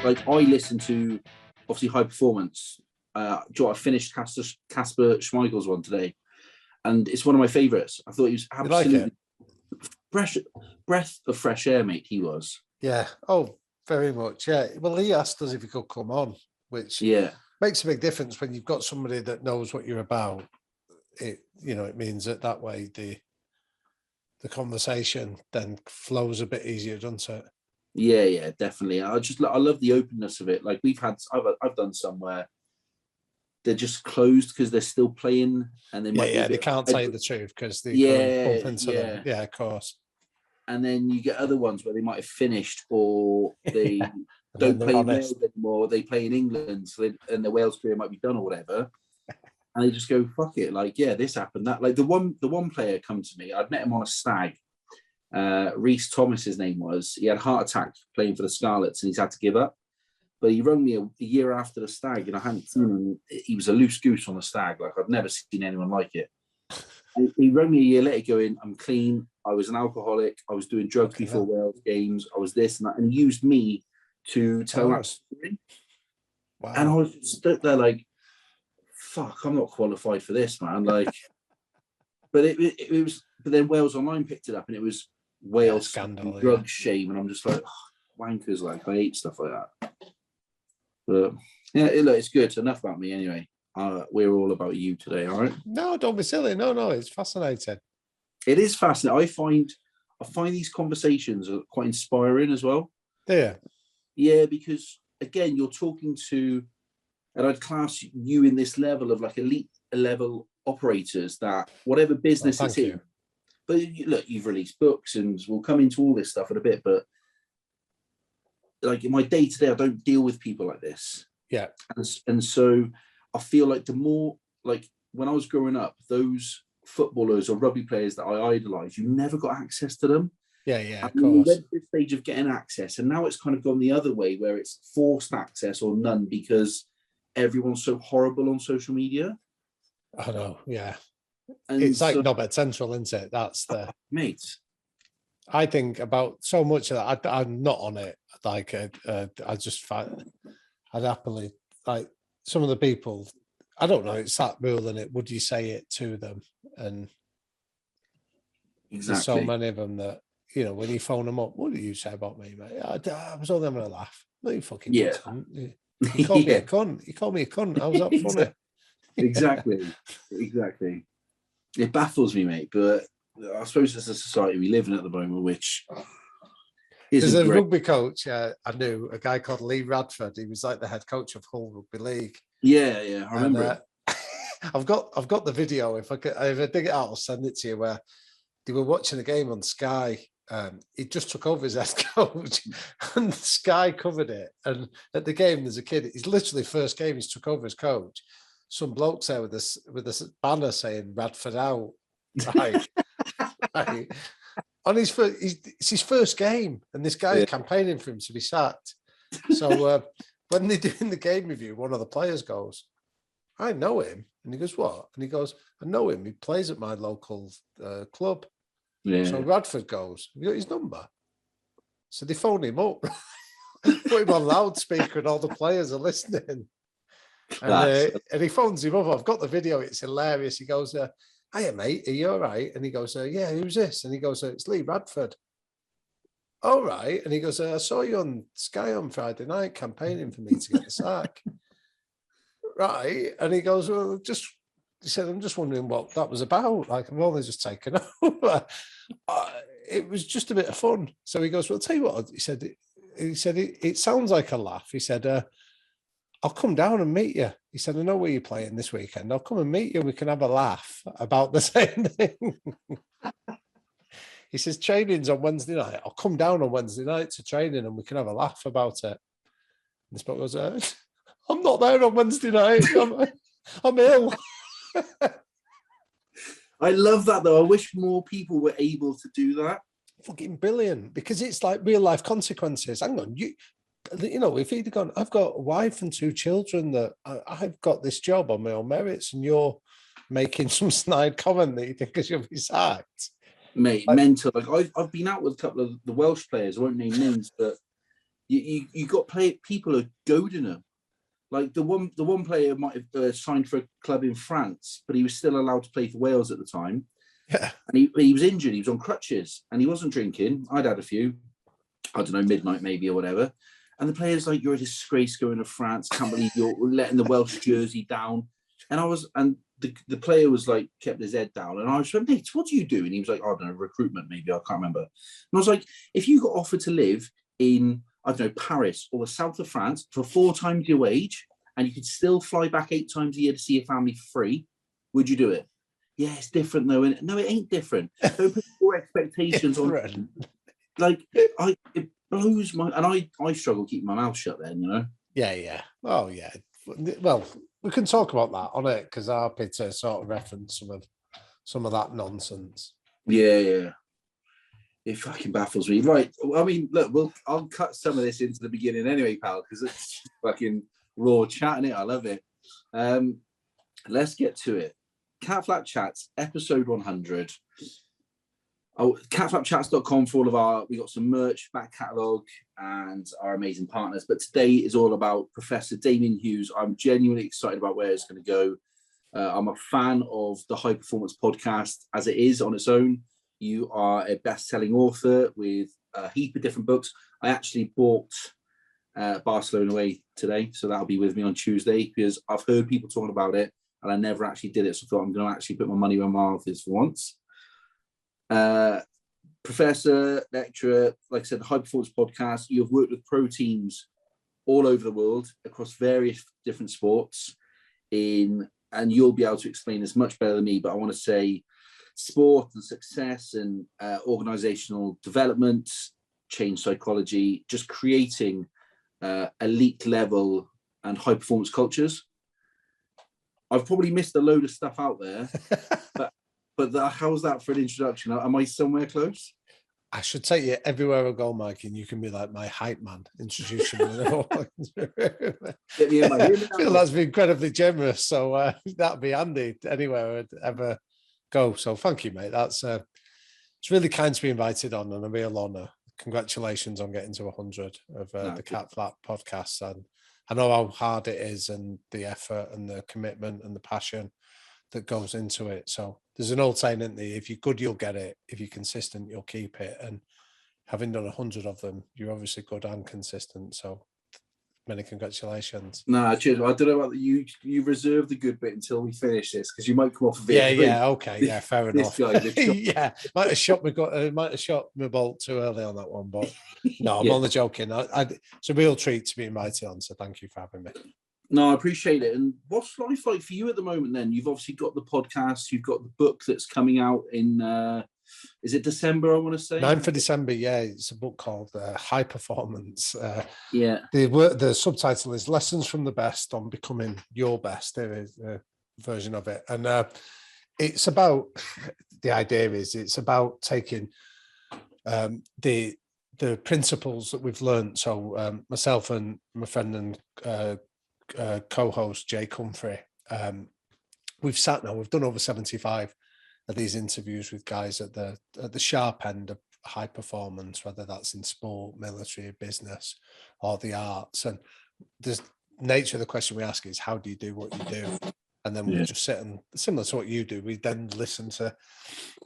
like I listen to obviously High Performance. I finished Casper Schmeichel's one today, and it's one of my favourites. I thought he was absolutely breath of fresh air, mate. He was. Yeah. Oh, very much. Yeah. Well, he asked us if he could come on, which makes a big difference when you've got somebody that knows what you're about. It means that way the conversation then flows a bit easier, doesn't it? Yeah, definitely. I love the openness of it. Like I've done some where they're just closed because they're still playing, and they can't say the truth because they bump into them. Yeah, of course. And then you get other ones where they might have finished, or they don't play in Wales anymore. They play in England, and the Wales career might be done or whatever. And they just go, fuck it. Like, yeah, this happened. That, like, the one player come to me. I'd met him on a stag. Reece Thomas, his name was. He had a heart attack playing for the Scarlets, and he's had to give up. But he rang me a year after the stag, and I hadn't seen him. He was a loose goose on the stag. Like, I've never seen anyone like it. And he rang me a year later going, I'm clean. I was an alcoholic. I was doing drugs before Wales games. I was this and that. And he used me to tell that story. Wow. And I was stood there like, fuck, I'm not qualified for this, man. Like, but it was, but then Wales Online picked it up, and it was Wales scandal, drug shame. And I'm just like, wankers, like, I hate stuff like that. But yeah, it's good. Enough about me anyway. We're all about you today, all right? No, don't be silly. No, it's fascinating. It is fascinating. I find these conversations are quite inspiring as well. Yeah. Yeah, because again, you're talking to, and I'd class you in this level of like elite level operators that whatever business it's in. But look, you've released books, and we'll come into all this stuff in a bit. But like in my day to day, I don't deal with people like this. Yeah. And so I feel like the more, like when I was growing up, those footballers or rugby players that I idolized, you never got access to them. Yeah, of course. We went to the stage of getting access, and now it's kind of gone the other way where it's forced access or none because everyone's so horrible on social media. I know, yeah. And it's like Knobhead Central, isn't it? That's the mate. I think about so much of that. I'm not on it. Like I just find I'd happily, like some of the people, I don't know, it's that rule in it. Would you say it to them? And there's so many of them that, when you phone them up, what do you say about me, mate? I was only having a laugh. No, you fucking cunt. You called me a cunt. You called me a cunt. How was that funny? Exactly. It baffles me, mate. But I suppose it's a society we live in at the moment, which there's a rugby coach I knew, a guy called Lee Radford. He was like the head coach of Hull Rugby League. Yeah, I remember it. I've got the video. If I dig it out, I'll send it to you. Where they were watching a game on Sky. He just took over as head coach, and Sky covered it. And at the game, there's a kid. He's literally first game. He's took over as coach. Some bloke's there with this banner saying "Radford out." Right. On it's his first game, and this guy is campaigning for him to be sacked. So when they're doing the game review, one of the players goes, "I know him," and he goes, "What?" And he goes, "I know him. He plays at my local club." Yeah. So Radford goes, "Have you got his number?" So they phone him up, put him on loudspeaker, and all the players are listening. And he phones him up. I've got the video. It's hilarious. He goes, "Hiya, mate. Are you all right?" And he goes, "Yeah, who's this?" And he goes, "It's Lee Radford." "All right." And he goes, "I saw you on Sky on Friday night campaigning for me to get the sack." "Right." And he goes, "Well, he said, I'm just wondering what that was about. Like, I've only just taken over." It was just a bit of fun. So he goes, "Well, I'll tell you what," he said, it sounds like a laugh. He said, "I'll come down and meet you." He said, "I know where you're playing this weekend. I'll come and meet you. We can have a laugh about the same thing." He says, "Training's on Wednesday night. I'll come down on Wednesday night to training and we can have a laugh about it." And this bloke goes, "I'm not there on Wednesday night. I'm ill." I love that, though. I wish more people were able to do that. Fucking brilliant, because it's like real life consequences. Hang on, if he'd gone, "I've got a wife and 2 children that I've got this job on my own merits," and you're making some snide comment that you think I should be sacked. Mate, mental. Like I've been out with a couple of the Welsh players. I won't name names, but You got people who are goading them. Like the one player might have signed for a club in France, but he was still allowed to play for Wales at the time. Yeah. And he was injured. He was on crutches and he wasn't drinking. I'd had a few, I don't know, midnight maybe or whatever. And the player's like, "You're a disgrace going to France. Can't believe you're letting the Welsh jersey down." And the player was like, kept his head down. And I was like, "Mate, what do you do?" And he was like, "I don't know, recruitment maybe. I can't remember." And I was like, "If you got offered to live in, I don't know, Paris or the south of France for 4 times your wage, and you could still fly back 8 times a year to see your family for free, would you do it?" "Yeah, it's different though." And no, it ain't different. Don't put your expectations on. Like, it blows my, and I struggle keeping my mouth shut then, you know? Yeah. Oh, yeah. Well, we can talk about that on it because I'm happy to sort of reference some of that nonsense. Yeah. It fucking baffles me. Right. I mean, look, I'll cut some of this into the beginning anyway, pal, because it's fucking raw chatting it. I love it. Let's get to it. Catflap Chats, episode 100. Oh, catflapchats.com for all of we got some merch, back catalogue, and our amazing partners. But today is all about Professor Damian Hughes. I'm genuinely excited about where it's going to go. I'm a fan of the High Performance Podcast as it is on its own. You are a best-selling author with a heap of different books. I actually bought Barcelona Away today, so that'll be with me on Tuesday because I've heard people talking about it and I never actually did it. So I thought I'm going to actually put my money where my mouth is for once. Professor, lecturer, like I said, the High Performance Podcast. You've worked with pro teams all over the world across various different sports and you'll be able to explain this much better than me, but I want to say sport and success and organizational development, change psychology, just creating elite level and high performance cultures. I've probably missed a load of stuff out there, but how's that for an introduction? Am I somewhere close? I should take you everywhere I go, Mike, and you can be like my hype man, introducing me. Get me in, mate. I feel that's been incredibly generous, so that'd be handy anywhere I'd ever go. So thank you, mate. That's it's really kind to be invited on, and a real honour. Congratulations on getting to 100 of the Catflap podcast, and I know how hard it is, and the effort, and the commitment, and the passion that goes into it. So there's an old saying, isn't there? If you're good, you'll get it. If you're consistent, you'll keep it. And having done 100 of them, you're obviously good and consistent. So many congratulations. Nah, cheers. I don't know about you. You reserve the good bit until we finish this because you might come off of it. Yeah, okay, yeah, fair enough. Yeah, might have shot my bolt too early on that one, but no, I'm only joking. It's a real treat to be invited on. So thank you for having me. No, I appreciate it. And what's life like for you at the moment then? You've obviously got the podcast, you've got the book that's coming out in, is it December, I want to say? 9th of December, yeah. It's a book called High Performance. Yeah. The subtitle is Lessons from the Best on Becoming Your Best. There is a version of it. And it's about, the idea is it's about taking the principles that we've learned. So myself and my friend and co-host Jake Humphrey, we've done over 75 of these interviews with guys at the sharp end of high performance, whether that's in sport, military, business, or the arts. And the nature of the question we ask is, how do you do what you do? And then we just sit and, similar to what you do, we then listen to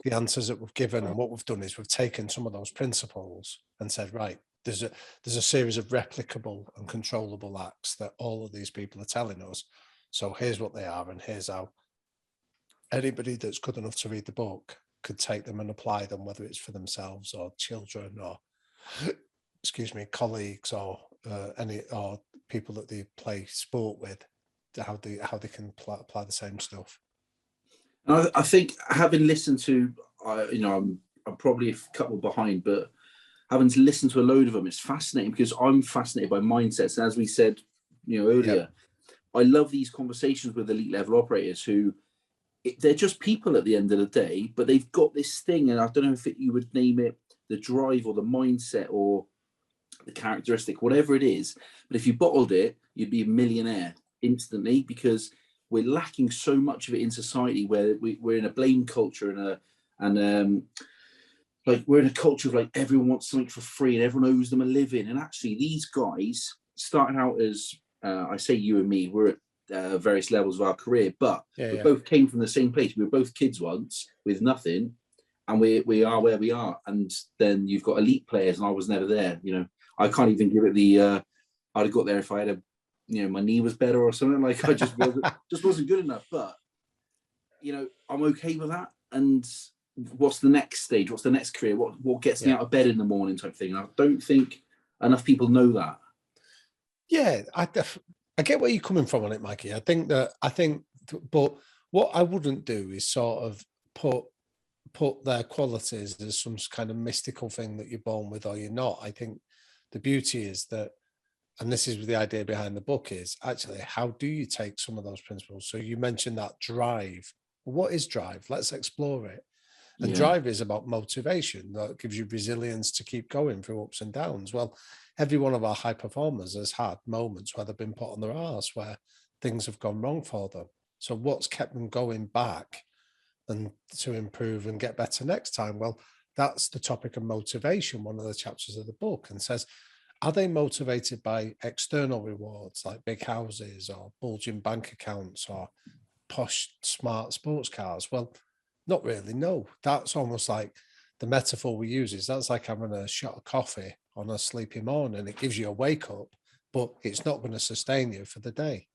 the answers that we've given. And what we've done is we've taken some of those principles and said, right, there's a series of replicable and controllable acts that all of these people are telling us. So here's what they are, and here's how anybody that's good enough to read the book could take them and apply them, whether it's for themselves or children or, colleagues or or people that they play sport with, how they can apply the same stuff. I think having listened to, I'm probably a couple behind, but having to listen to a load of them, it's fascinating because I'm fascinated by mindsets. And as we said, earlier, I love these conversations with elite level operators who they're just people at the end of the day, but they've got this thing, and I don't know if you would name it the drive or the mindset or the characteristic, whatever it is. But if you bottled it, you'd be a millionaire instantly because we're lacking so much of it in society where we're in a blame culture and like we're in a culture of like everyone wants something for free and everyone owes them a living. And actually, these guys starting out as I say you and me, we're at various levels of our career, but we both came from the same place. We were both kids once with nothing, and we are where we are. And then you've got elite players, and I was never there. You know, I can't even give it the. I'd have got there if I had my knee was better or something. Like I just wasn't good enough. But I'm okay with that. And what's the next stage? What's the next career? What gets me out of bed in the morning type thing? And I don't think enough people know that. Yeah, I get where you're coming from on it, Mikey. But what I wouldn't do is sort of put their qualities as some kind of mystical thing that you're born with or you're not. I think the beauty is that, and this is the idea behind the book, is actually how do you take some of those principles? So you mentioned that drive. What is drive? Let's explore it. And drive is about motivation that gives you resilience to keep going through ups and downs. Well, every one of our high performers has had moments where they've been put on their arse, where things have gone wrong for them. So what's kept them going back and to improve and get better next time? Well, that's the topic of motivation, one of the chapters of the book, and says, are they motivated by external rewards like big houses or bulging bank accounts or posh, smart sports cars? Well, not really, no. That's almost like the metaphor we use is that's like having a shot of coffee on a sleepy morning. It gives you a wake up, but it's not going to sustain you for the day.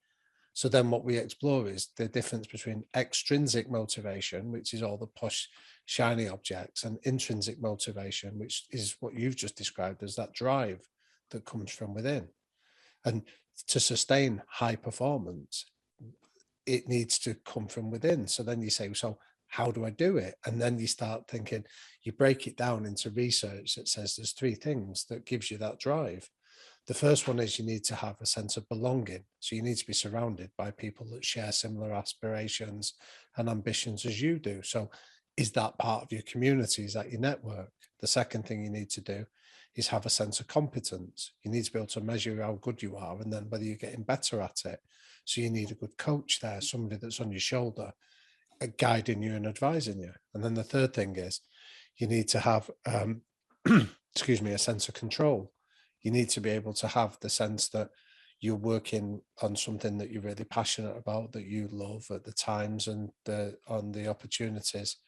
So then what we explore is the difference between extrinsic motivation, which is all the posh, shiny objects, and intrinsic motivation, which is what you've just described as that drive that comes from within. And to sustain high performance, it needs to come from within. So then you say, so how do I do it? And then you start thinking, you break it down into research that says there's 3 things that gives you that drive. The first one is you need to have a sense of belonging. So you need to be surrounded by people that share similar aspirations and ambitions as you do. So is that part of your community? Is that your network? The second thing you need to do is have a sense of competence. You need to be able to measure how good you are and then whether you're getting better at it. So you need a good coach there, somebody that's on your shoulder, guiding you and advising you. And then the third thing is you need to have, a sense of control. You need to be able to have the sense that you're working on something that you're really passionate about, that you love at the times and on the opportunities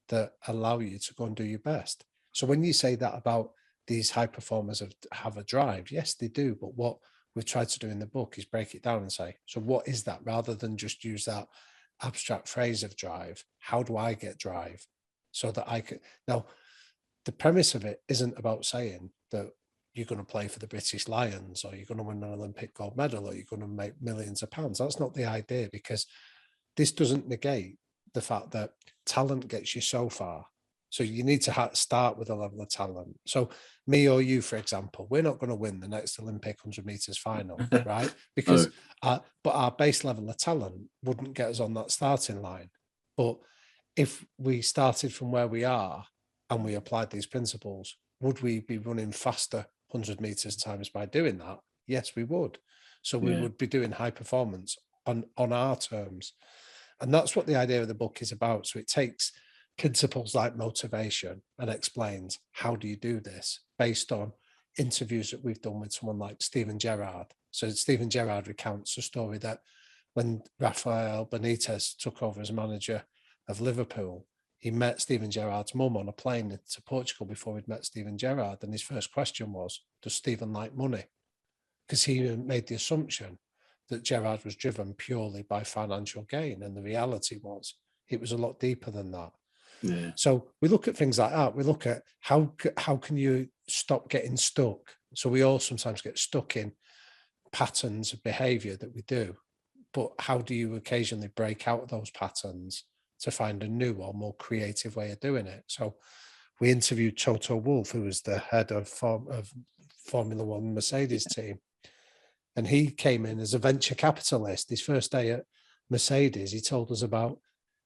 that allow you to go and do your best. So when you say that about these high performers have a drive, yes, they do. But what we've tried to do in the book is break it down and say, so what is that? Rather than just use that abstract phrase of drive, how do I get drive so that I could? Now, the premise of it isn't about saying that you're going to play for the British Lions or you're going to win an Olympic gold medal or you're going to make millions of pounds. That's not the idea, because this doesn't negate the fact that talent gets you so far. So you need to start with a level of talent. So me or you, for example, we're not going to win the next Olympic 100 meters final, right? Because, but our base level of talent wouldn't get us on that starting line. But if we started from where we are and we applied these principles, would we be running faster 100 meters times by doing that? Yes, we would. So we would be doing high performance on our terms. And that's what the idea of the book is about. So it takes principles like motivation and explains how do you do this based on interviews that we've done with someone like Steven Gerrard. So Steven Gerrard recounts a story that when Rafael Benitez took over as manager of Liverpool, he met Steven Gerrard's mum on a plane to Portugal before he'd met Steven Gerrard. And his first question was, does Steven like money? Because he made the assumption that Gerrard was driven purely by financial gain. And the reality was it was a lot deeper than that. Yeah. So we look at things like that. We look at how can you stop getting stuck? So we all sometimes get stuck in patterns of behavior that we do. But how do you occasionally break out of those patterns to find a new or more creative way of doing it? So we interviewed Toto Wolff, who was the head of Formula One Mercedes team. And he came in as a venture capitalist. His first day at Mercedes, he told us about,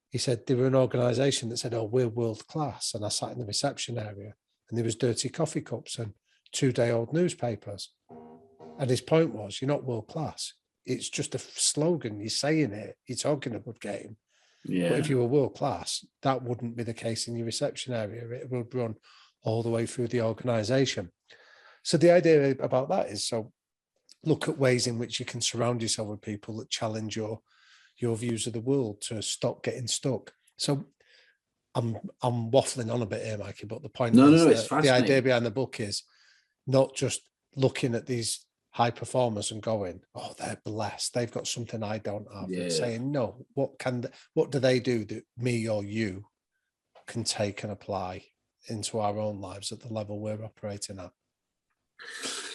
he said they were an organization that said, oh, we're world class. And I sat in the reception area and there was dirty coffee cups and 2-day-old newspapers. And his point was, you're not world class. It's just a slogan. You're saying it. You're talking a good game. Yeah. But if you were world class, that wouldn't be the case in your reception area. It would run all the way through the organization. So the idea about that is, so look at ways in which you can surround yourself with people that challenge your views of the world to stop getting stuck. So I'm waffling on a bit here, Mikey, but the point is that the idea behind the book is not just looking at these high performers and going, oh, they're blessed, they've got something I don't have. Yeah. It's saying, no, what do they do that me or you can take and apply into our own lives at the level we're operating at?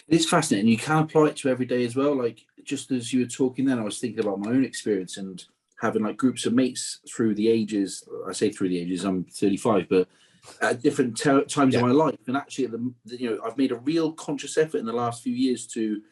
It's fascinating. You can apply it to every day as well. Like, just as you were talking then, I was thinking about my own experience and having like groups of mates through the ages. I say through the ages, I'm 35, but at different times of my life. And actually, I've made a real conscious effort in the last few years to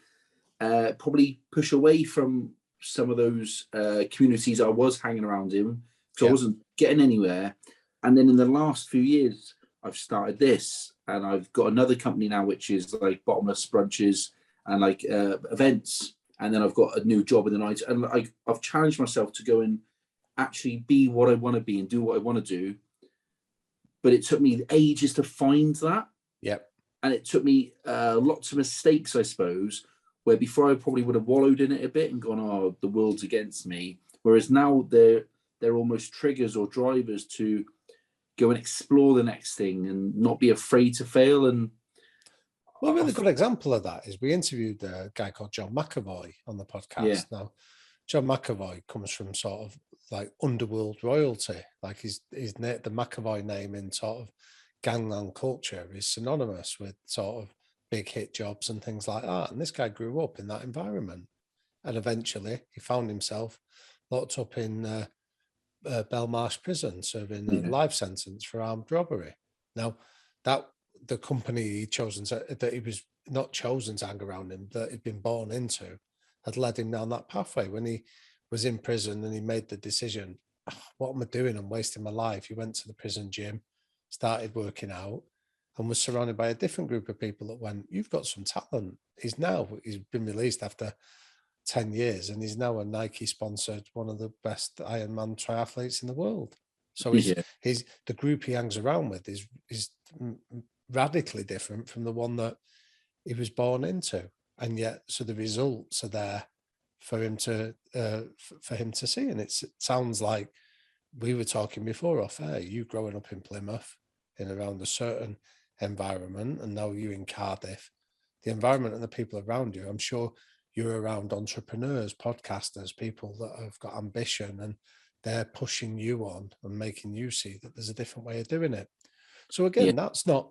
probably push away from some of those communities I was hanging around in, because I wasn't getting anywhere. And then in the last few years, I've started this, and I've got another company now, which is like bottomless brunches and like events. And then I've got a new job in the night, and I've challenged myself to go and actually be what I want to be and do what I want to do. But it took me ages to find that. Yep. And it took me lots of mistakes, I suppose, where before I probably would have wallowed in it a bit and gone, oh, the world's against me. Whereas now they're almost triggers or drivers to go and explore the next thing and not be afraid to fail. And well, a really good example of that is we interviewed a guy called John McAvoy on the podcast. Yeah. Now, John McAvoy comes from sort of like underworld royalty. Like the McAvoy name in sort of gangland culture is synonymous with sort of big hit jobs and things like that. And this guy grew up in that environment. And eventually he found himself locked up in Belmarsh prison, serving a life sentence for armed robbery. Now, that the company he'd chosen that he was not chosen to hang around him, that he'd been born into, had led him down that pathway. When he was in prison and he made the decision, oh, what am I doing? I'm wasting my life. He went to the prison gym, started working out, and was surrounded by a different group of people that went, you've got some talent. He's been released after 10 years, and he's now a Nike sponsored, one of the best Ironman triathletes in the world. So he's the group he hangs around with is radically different from the one that he was born into. And yet, so the results are there for him to see. And it sounds like we were talking before off air, you growing up in Plymouth in around a certain environment, and now you in Cardiff, the environment and the people around you, I'm sure you're around entrepreneurs, podcasters, people that have got ambition, and they're pushing you on and making you see that there's a different way of doing it. So again, that's not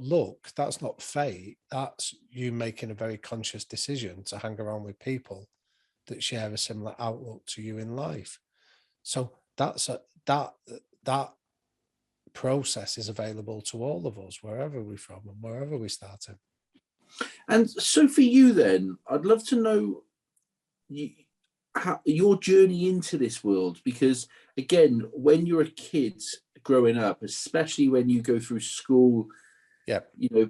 luck, that's not fate, that's you making a very conscious decision to hang around with people that share a similar outlook to you in life. So that process is available to all of us, wherever we're from and wherever we started. And so for you then, I'd love to know your journey into this world, because again, when you're a kid growing up, especially when you go through school,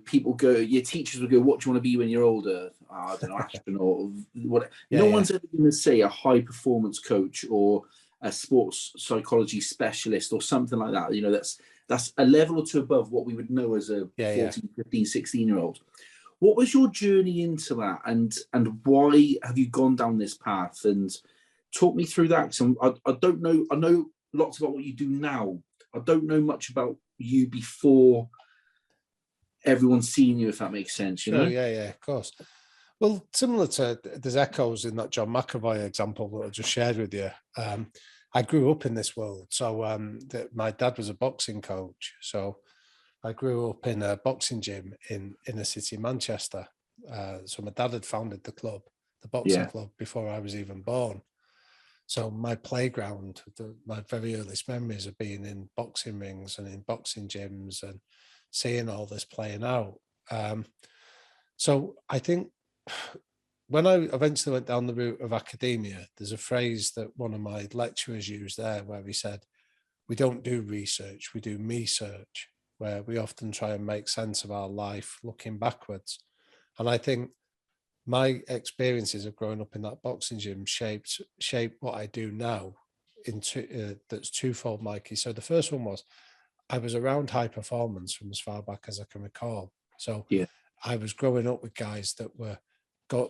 people go, your teachers will go, what do you want to be when you're older? I don't know, astronaut. What? No one's ever going to say a high performance coach or a sports psychology specialist or something like that. That's a level or two above what we would know as a 14, 15, 16-year-old. What was your journey into that, and why have you gone down this path? And talk me through that, because I don't know. I know lots about what you do now. I don't know much about you before everyone's seen you, if that makes sense. You know? Yeah, of course. Well, similar to, there's echoes in that John McAvoy example that I just shared with you. I grew up in this world. So my dad was a boxing coach. So I grew up in a boxing gym in inner city Manchester. So my dad had founded the club, the boxing club, before I was even born. So my playground, my very earliest memories of being in boxing rings and in boxing gyms and seeing all this playing out. So I think when I eventually went down the route of academia, there's a phrase that one of my lecturers used there where he said, we don't do research, we do me-search, where we often try and make sense of our life looking backwards. And I think my experiences of growing up in that boxing gym shaped what I do now into that's twofold, Mikey. So the first one was, I was around high performance from as far back as I can recall. So Yeah. I was growing up with guys that were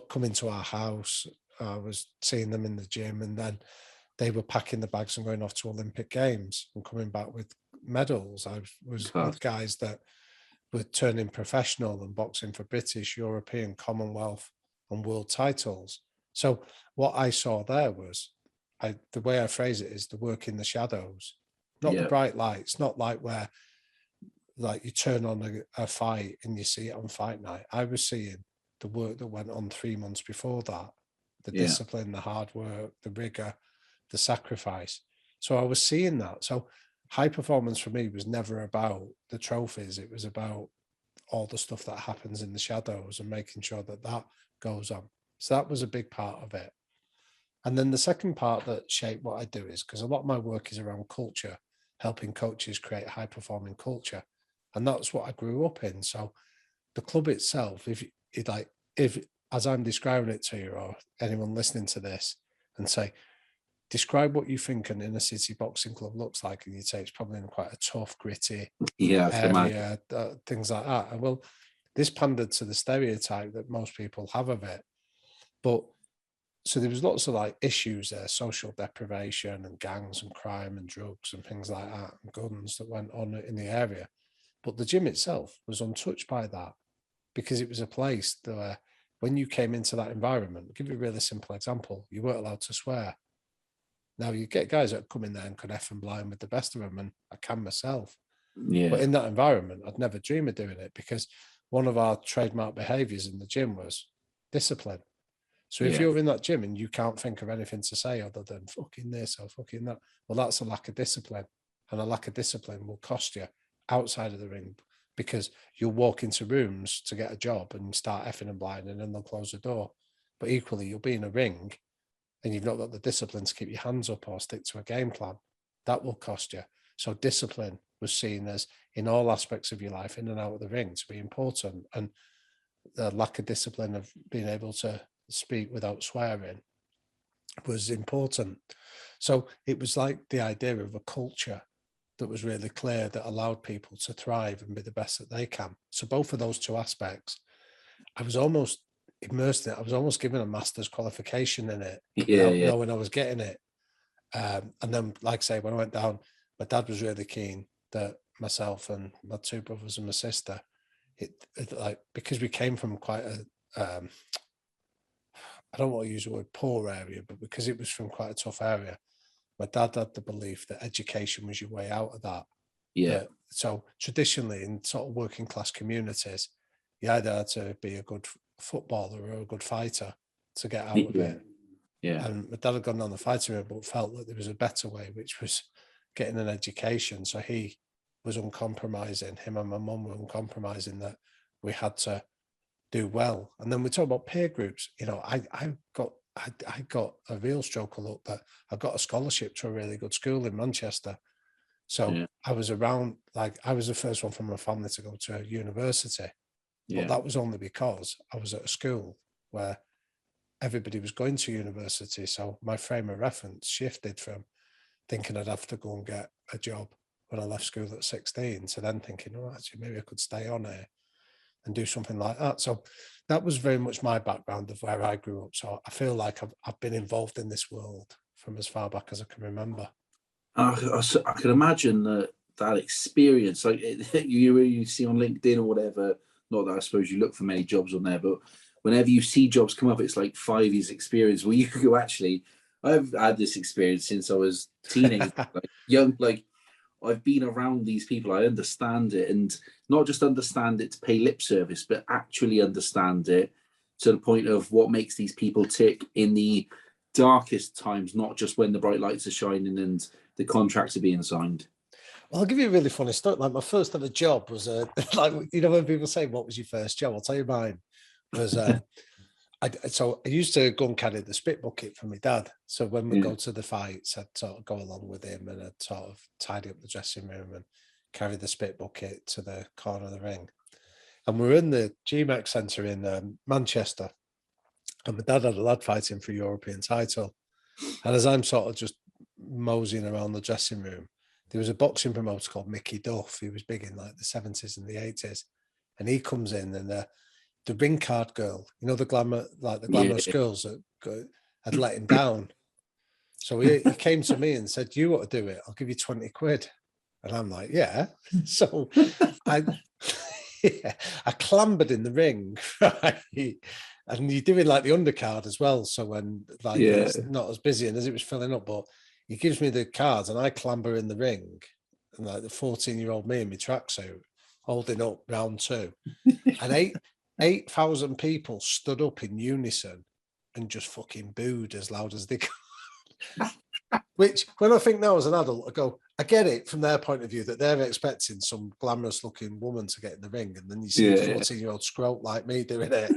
coming to our house. I was seeing them in the gym, and then they were packing the bags and going off to Olympic Games and coming back with medals. I was with guys that were turning professional and boxing for British, European, Commonwealth, and world titles. So what I saw there was, the way I phrase it is the work in the shadows, not the bright lights, not like where like you turn on a fight and you see it on fight night. I was seeing the work that went on 3 months before that, the discipline, the hard work, the rigor, the sacrifice. So I was seeing that. So high performance for me was never about the trophies. It was about all the stuff that happens in the shadows and making sure that that goes on. So that was a big part of it. And then the second part that shaped what I do is, because a lot of my work is around culture, helping coaches create high performing culture. And that's what I grew up in. So the club itself, if as I'm describing it to you, or anyone listening to this, and say, describe what you think an inner city boxing club looks like, and you'd say it's probably in quite a tough, gritty area, things like that. And well, this pandered to the stereotype that most people have of it. But so there was lots of like issues there, social deprivation and gangs and crime and drugs and things like that, and guns that went on in the area. But the gym itself was untouched by that, because it was a place where when you came into that environment, I'll give you a really simple example, you weren't allowed to swear. Now you get guys that come in there and could F and blind with the best of them, and I can myself. But in that environment, I'd never dream of doing it, because one of our trademark behaviors in the gym was discipline. So if you're in that gym and you can't think of anything to say other than fucking this or fucking that, well, that's a lack of discipline. And a lack of discipline will cost you outside of the ring, because you'll walk into rooms to get a job and start effing and blinding, and then they'll close the door. But equally, you'll be in a ring and you've not got the discipline to keep your hands up or stick to a game plan. That will cost you. So discipline was seen as, in all aspects of your life, in and out of the ring, to be important. And the lack of discipline of being able to speak without swearing was important. So it was like the idea of a culture that was really clear, that allowed people to thrive and be the best that they can. So both of those two aspects, I was almost immersed in it. I was almost given a master's qualification in it without knowing I was getting it. And then, like I say, when I went down, my dad was really keen that myself and my two brothers and my sister, it like, because we came from quite a I don't want to use the word poor area, but because it was from quite a tough area, my dad had the belief that education was your way out of that. So traditionally, in sort of working class communities, you either had to be a good footballer or a good fighter to get out of it. And my dad had gone down the fighting route, but felt that there was a better way, which was getting an education. So he was uncompromising. Him and my mum were uncompromising that we had to do well. And then we talk about peer groups. You know, I got a real stroke of luck that I got a scholarship to a really good school in Manchester. So I was around, like, I was the first one from my family to go to a university. But that was only because I was at a school where everybody was going to university. So my frame of reference shifted from thinking I'd have to go and get a job when I left school at 16 to then thinking, oh, actually, maybe I could stay on here and do something like that. So that was very much my background of where I grew up. So I feel like I've been involved in this world from as far back as I can remember. I can imagine that experience, like you see on LinkedIn or whatever. Not that I suppose you look for many jobs on there, but whenever you see jobs come up, it's like 5 years experience. Well, you could go, actually, I've had this experience since I was teenage, like young, like I've been around these people. I understand it, and not just understand it to pay lip service, but actually understand it to the point of what makes these people tick in the darkest times, not just when the bright lights are shining and the contracts are being signed. Well, I'll give you a really funny story. Like, my first ever job was like, you know, when people say, "What was your first job?" I'll tell you mine was. So I used to go and carry the spit bucket for my dad. So when we go to the fights, I'd sort of go along with him, and I'd sort of tidy up the dressing room and carry the spit bucket to the corner of the ring. And we were in the GMAC Centre in Manchester, and my dad had a lad fighting for a European title. And as I'm sort of just moseying around the dressing room, there was a boxing promoter called Mickey Duff. He was big in like the 70s and the 80s. And he comes in and the ring card girl, you know, the glamorous girls that had let him down. So he came to me and said, "You want to do it? I'll give you 20 quid." And I'm like, "Yeah." So I clambered in the ring, right? And you're doing like the undercard as well. So when it's not as busy and as it was filling up, but he gives me the cards and I clamber in the ring, and like the 14-year-old me in my tracksuit holding up round 2, and 8,000 people stood up in unison and just fucking booed as loud as they could. Which, when I think now as an adult, I go, I get it from their point of view that they're expecting some glamorous looking woman to get in the ring, and then you see a 14-year-old scrote like me doing it.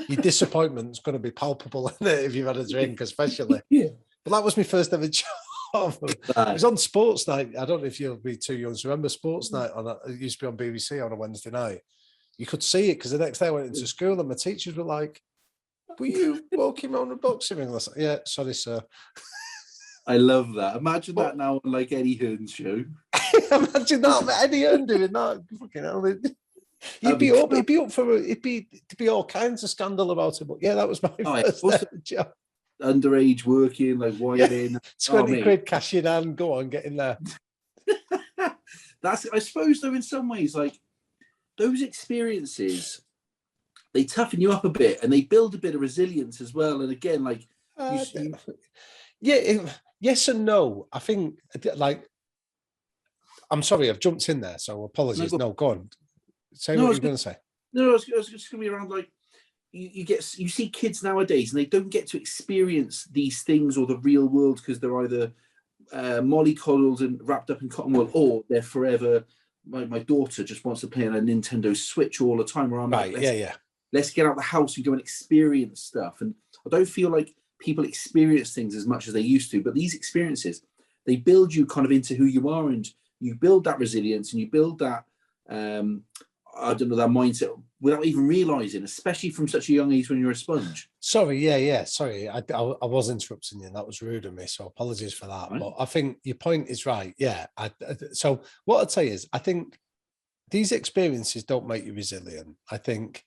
Your disappointment's going to be palpable, isn't it, if you've had a drink, especially. Yeah. But that was my first ever job. It was on Sports Night. I don't know if you'll be too young to remember Sports Night. It used to be on BBC on a Wednesday night. You could see it because the next day I went into school and my teachers were like, "Were you walking around a boxing ring?" I was like, "Yeah, sorry, sir." I love that. Imagine that now on like Eddie Hearn's show. Imagine that, Eddie Hearn doing that. Fucking hell. It'd be all kinds of scandal about it. But yeah, that was my first job. Underage working, like whining. 20 quid cash in hand, go on, get in there. I suppose though, in some ways, like those experiences, they toughen you up a bit and they build a bit of resilience as well. And again, like yes and no. I think, like, I'm sorry, I've jumped in there, so apologies. No, go on. Say what you're going to say. No, I was just going to be around, like, you see kids nowadays and they don't get to experience these things or the real world because they're either mollycoddled and wrapped up in cotton wool, or they're forever. My daughter just wants to play on a Nintendo Switch all the time. Where I'm like, let's get out of the house and go and experience stuff. And I don't feel like people experience things as much as they used to, but these experiences, they build you kind of into who you are, and you build that resilience and you build that that mindset without even realizing, especially from such a young age when you're a sponge. Sorry, sorry, I was interrupting you, and that was rude of me, so apologies for that. Right. But I think your point is right. So what I'd say is, I think these experiences don't make you resilient. I think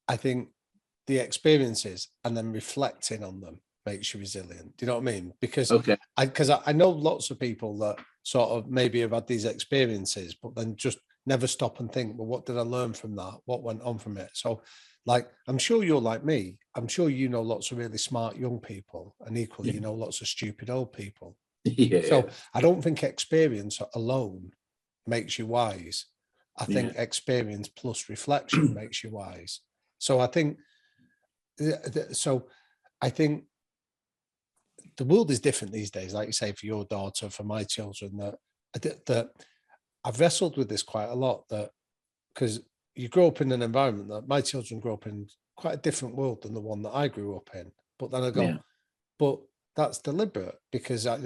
the experiences and then reflecting on them makes you resilient. Do you know what I mean? Because I know lots of people that sort of maybe have had these experiences, but then just never stop and think, well, what did I learn from that? What went on from it? So, like, I'm sure you're like me. I'm sure you know lots of really smart young people, and equally, you know lots of stupid old people. So I don't think experience alone makes you wise. I think experience plus reflection makes you wise. So I think the world is different these days, like you say, for your daughter, for my children, that I've wrestled with this quite a lot, that because you grow up in an environment that my children grew up in quite a different world than the one that I grew up in. But then I go, but that's deliberate because I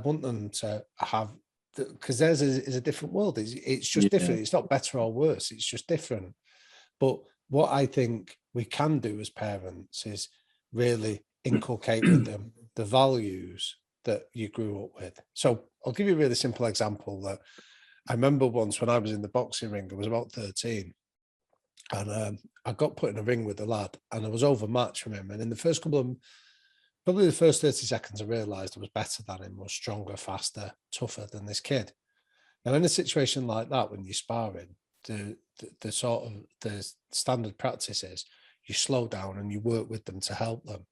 want them to have, because theirs is a different world. It's just different. It's not better or worse. It's just different. But what I think we can do as parents is really inculcate with them the values that you grew up with. So I'll give you a really simple example. That I remember once when I was in the boxing ring, I was about 13, and I got put in a ring with a lad, and I was overmatched from him. And in the first probably the first 30 seconds, I realised I was better than him, was stronger, faster, tougher than this kid. Now, in a situation like that, when you're sparring, the sort of the standard practice is you slow down and you work with them to help them.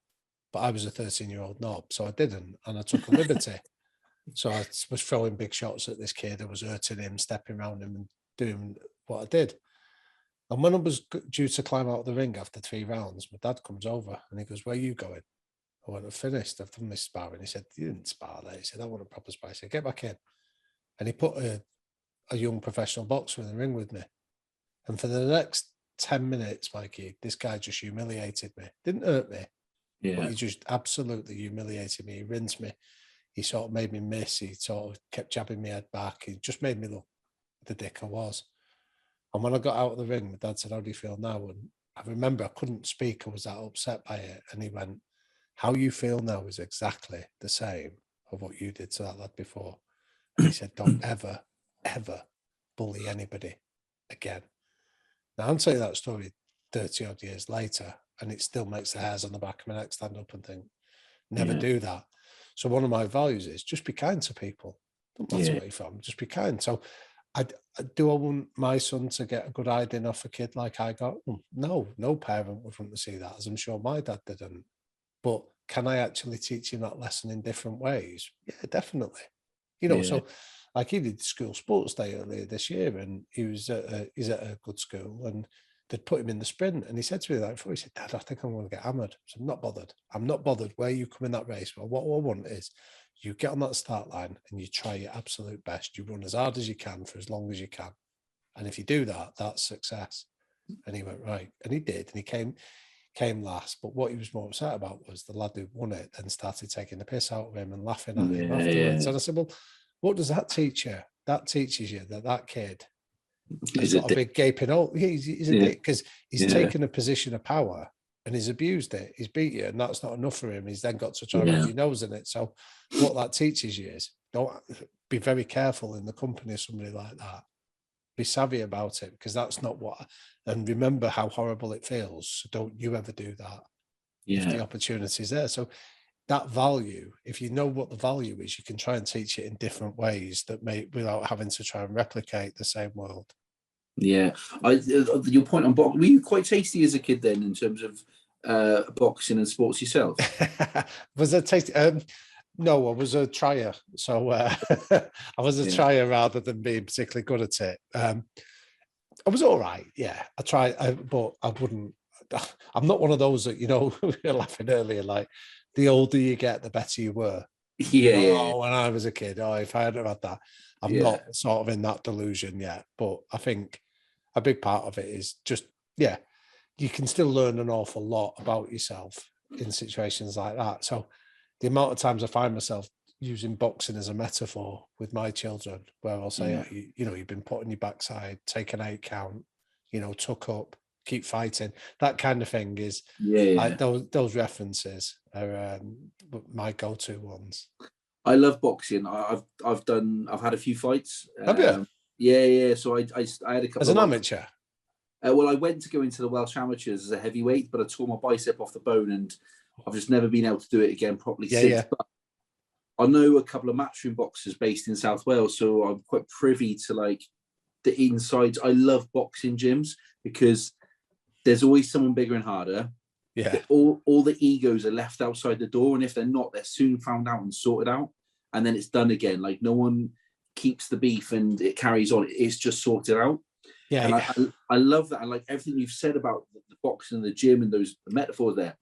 But I was a 13-year-old knob, so I didn't, and I took a liberty. So I was throwing big shots at this kid. I was hurting him, stepping around him and doing what I did. And when I was due to climb out of the ring after 3 rounds, my dad comes over and he goes, "Where are you going?" I went, "I've finished. I've done this sparring." He said, "You didn't spar there." He said, "I want a proper spar." I said, "Get back in." And he put a young professional boxer in the ring with me. And for the next 10 minutes, Mikey, this guy just humiliated me. Didn't hurt me, but he just absolutely humiliated me. He rinsed me. He sort of made me miss. He sort of kept jabbing my head back. He just made me look the dick I was. And when I got out of the ring, my dad said, "How do you feel now?" And I remember I couldn't speak. I was that upset by it. And he went, "How you feel now is exactly the same of what you did to that lad before. And he said, don't ever, ever bully anybody again. Now, I'm telling you that story 30 odd years later, and it still makes the hairs on the back of my neck stand up and think, never do that. So one of my values is just be kind to people. Don't matter where you're from, just be kind. So I want my son to get a good hiding off a kid like I got? No parent would want to see that, as I'm sure my dad didn't. But can I actually teach him that lesson in different ways? Yeah, definitely. You know, so like he did school sports day earlier this year, and he's at a good school, and they'd put him in the sprint, and he said to me that before, he said, Dad, I think I'm going to get hammered. So I'm not bothered. I'm not bothered where you come in that race. Well, what I want is you get on that start line and you try your absolute best. You run as hard as you can for as long as you can. And if you do that, that's success. And he went, right. And he did. And he came last. But what he was more upset about was the lad who won it and started taking the piss out of him and laughing at him afterwards. And I said, well, what does that teach you? That teaches you that kid has got a big gaping hole. He's a dick because he's taken a position of power and he's abused it. He's beat you, and that's not enough for him. He's then got to try and rub your nose in it. So what that teaches you is don't be very careful in the company of somebody like that. Be savvy about it, because that's not what. And remember how horrible it feels. So don't you ever do that if the opportunity is there. So that value, if you know what the value is, you can try and teach it in different ways that without having to try and replicate the same world. Yeah, your point on boxing. Were you quite tasty as a kid then, in terms of boxing and sports yourself? Was I tasty? No, I was a trier. So I was a trier rather than being particularly good at it. I was all right. Yeah, I tried, but I wouldn't. I'm not one of those that, you know, we were laughing earlier, like the older you get, the better you were. When I was a kid, if I hadn't had that, I'm not sort of in that delusion yet. But I think a big part of it is just, you can still learn an awful lot about yourself in situations like that. So the amount of times I find myself using boxing as a metaphor with my children, where I'll say, you've been put on your backside, take an 8 count, tuck up, keep fighting. That kind of thing is like those references are my go-to ones. I love boxing. I've had a few fights. Have you? Yeah. So I had a couple as an amateur. Well, I went to go into the Welsh Amateurs as a heavyweight, but I tore my bicep off the bone, and I've just never been able to do it again properly since. But I know a couple of matchroom boxers based in South Wales, so I'm quite privy to like the insides. I love boxing gyms because there's always someone bigger and harder. Yeah. All the egos are left outside the door, and if they're not, they're soon found out and sorted out, and then it's done again. Like no one keeps the beef and it carries on. It's just sorted out. Yeah. And I love that. And like everything you've said about the boxing and the gym and the metaphors there.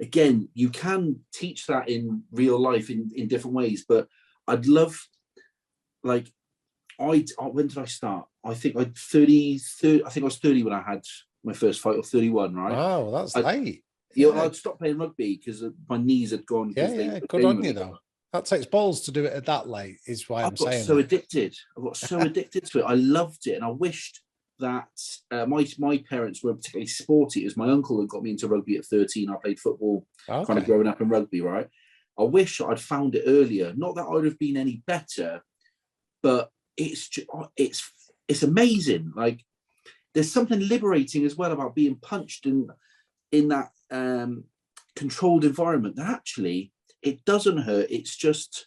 Again, you can teach that in real life in different ways, but I'd love, like, when did I start? I think I was 30 when I had my first fight, or 31, right? Wow, that's late. I'd stopped playing rugby because my knees had gone. Good on you, though. That takes balls to do it at that late, is why I'm saying. I got so addicted to it. I loved it, and I wished that my parents were particularly sporty. It was my uncle that got me into rugby at 13. I played football, kind of growing up in rugby, right? I wish I'd found it earlier. Not that I would have been any better, but it's amazing. Like there's something liberating as well about being punched in that controlled environment. That actually it doesn't hurt. It's just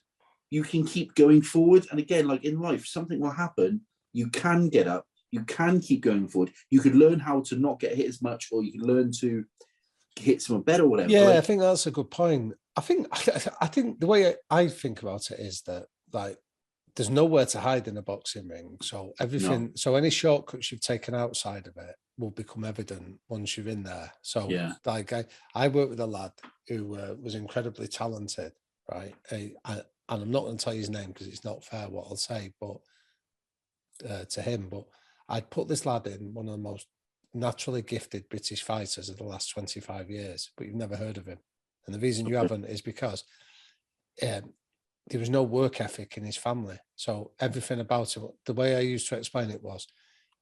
you can keep going forward. And again, like in life, something will happen. You can get up. You can keep going forward. You could learn how to not get hit as much, or you can learn to hit someone better or whatever. Yeah, I think that's a good point. I think the way I think about it is that like there's nowhere to hide in a boxing ring. So so any shortcuts you've taken outside of it will become evident once you're in there. So like I worked with a lad who was incredibly talented, right? And I'm not going to tell you his name because it's not fair what I'll say, but to him, but I'd put this lad in one of the most naturally gifted British fighters of the last 25 years, but you've never heard of him. And the reason you haven't is because there was no work ethic in his family. So everything about him, the way I used to explain it was,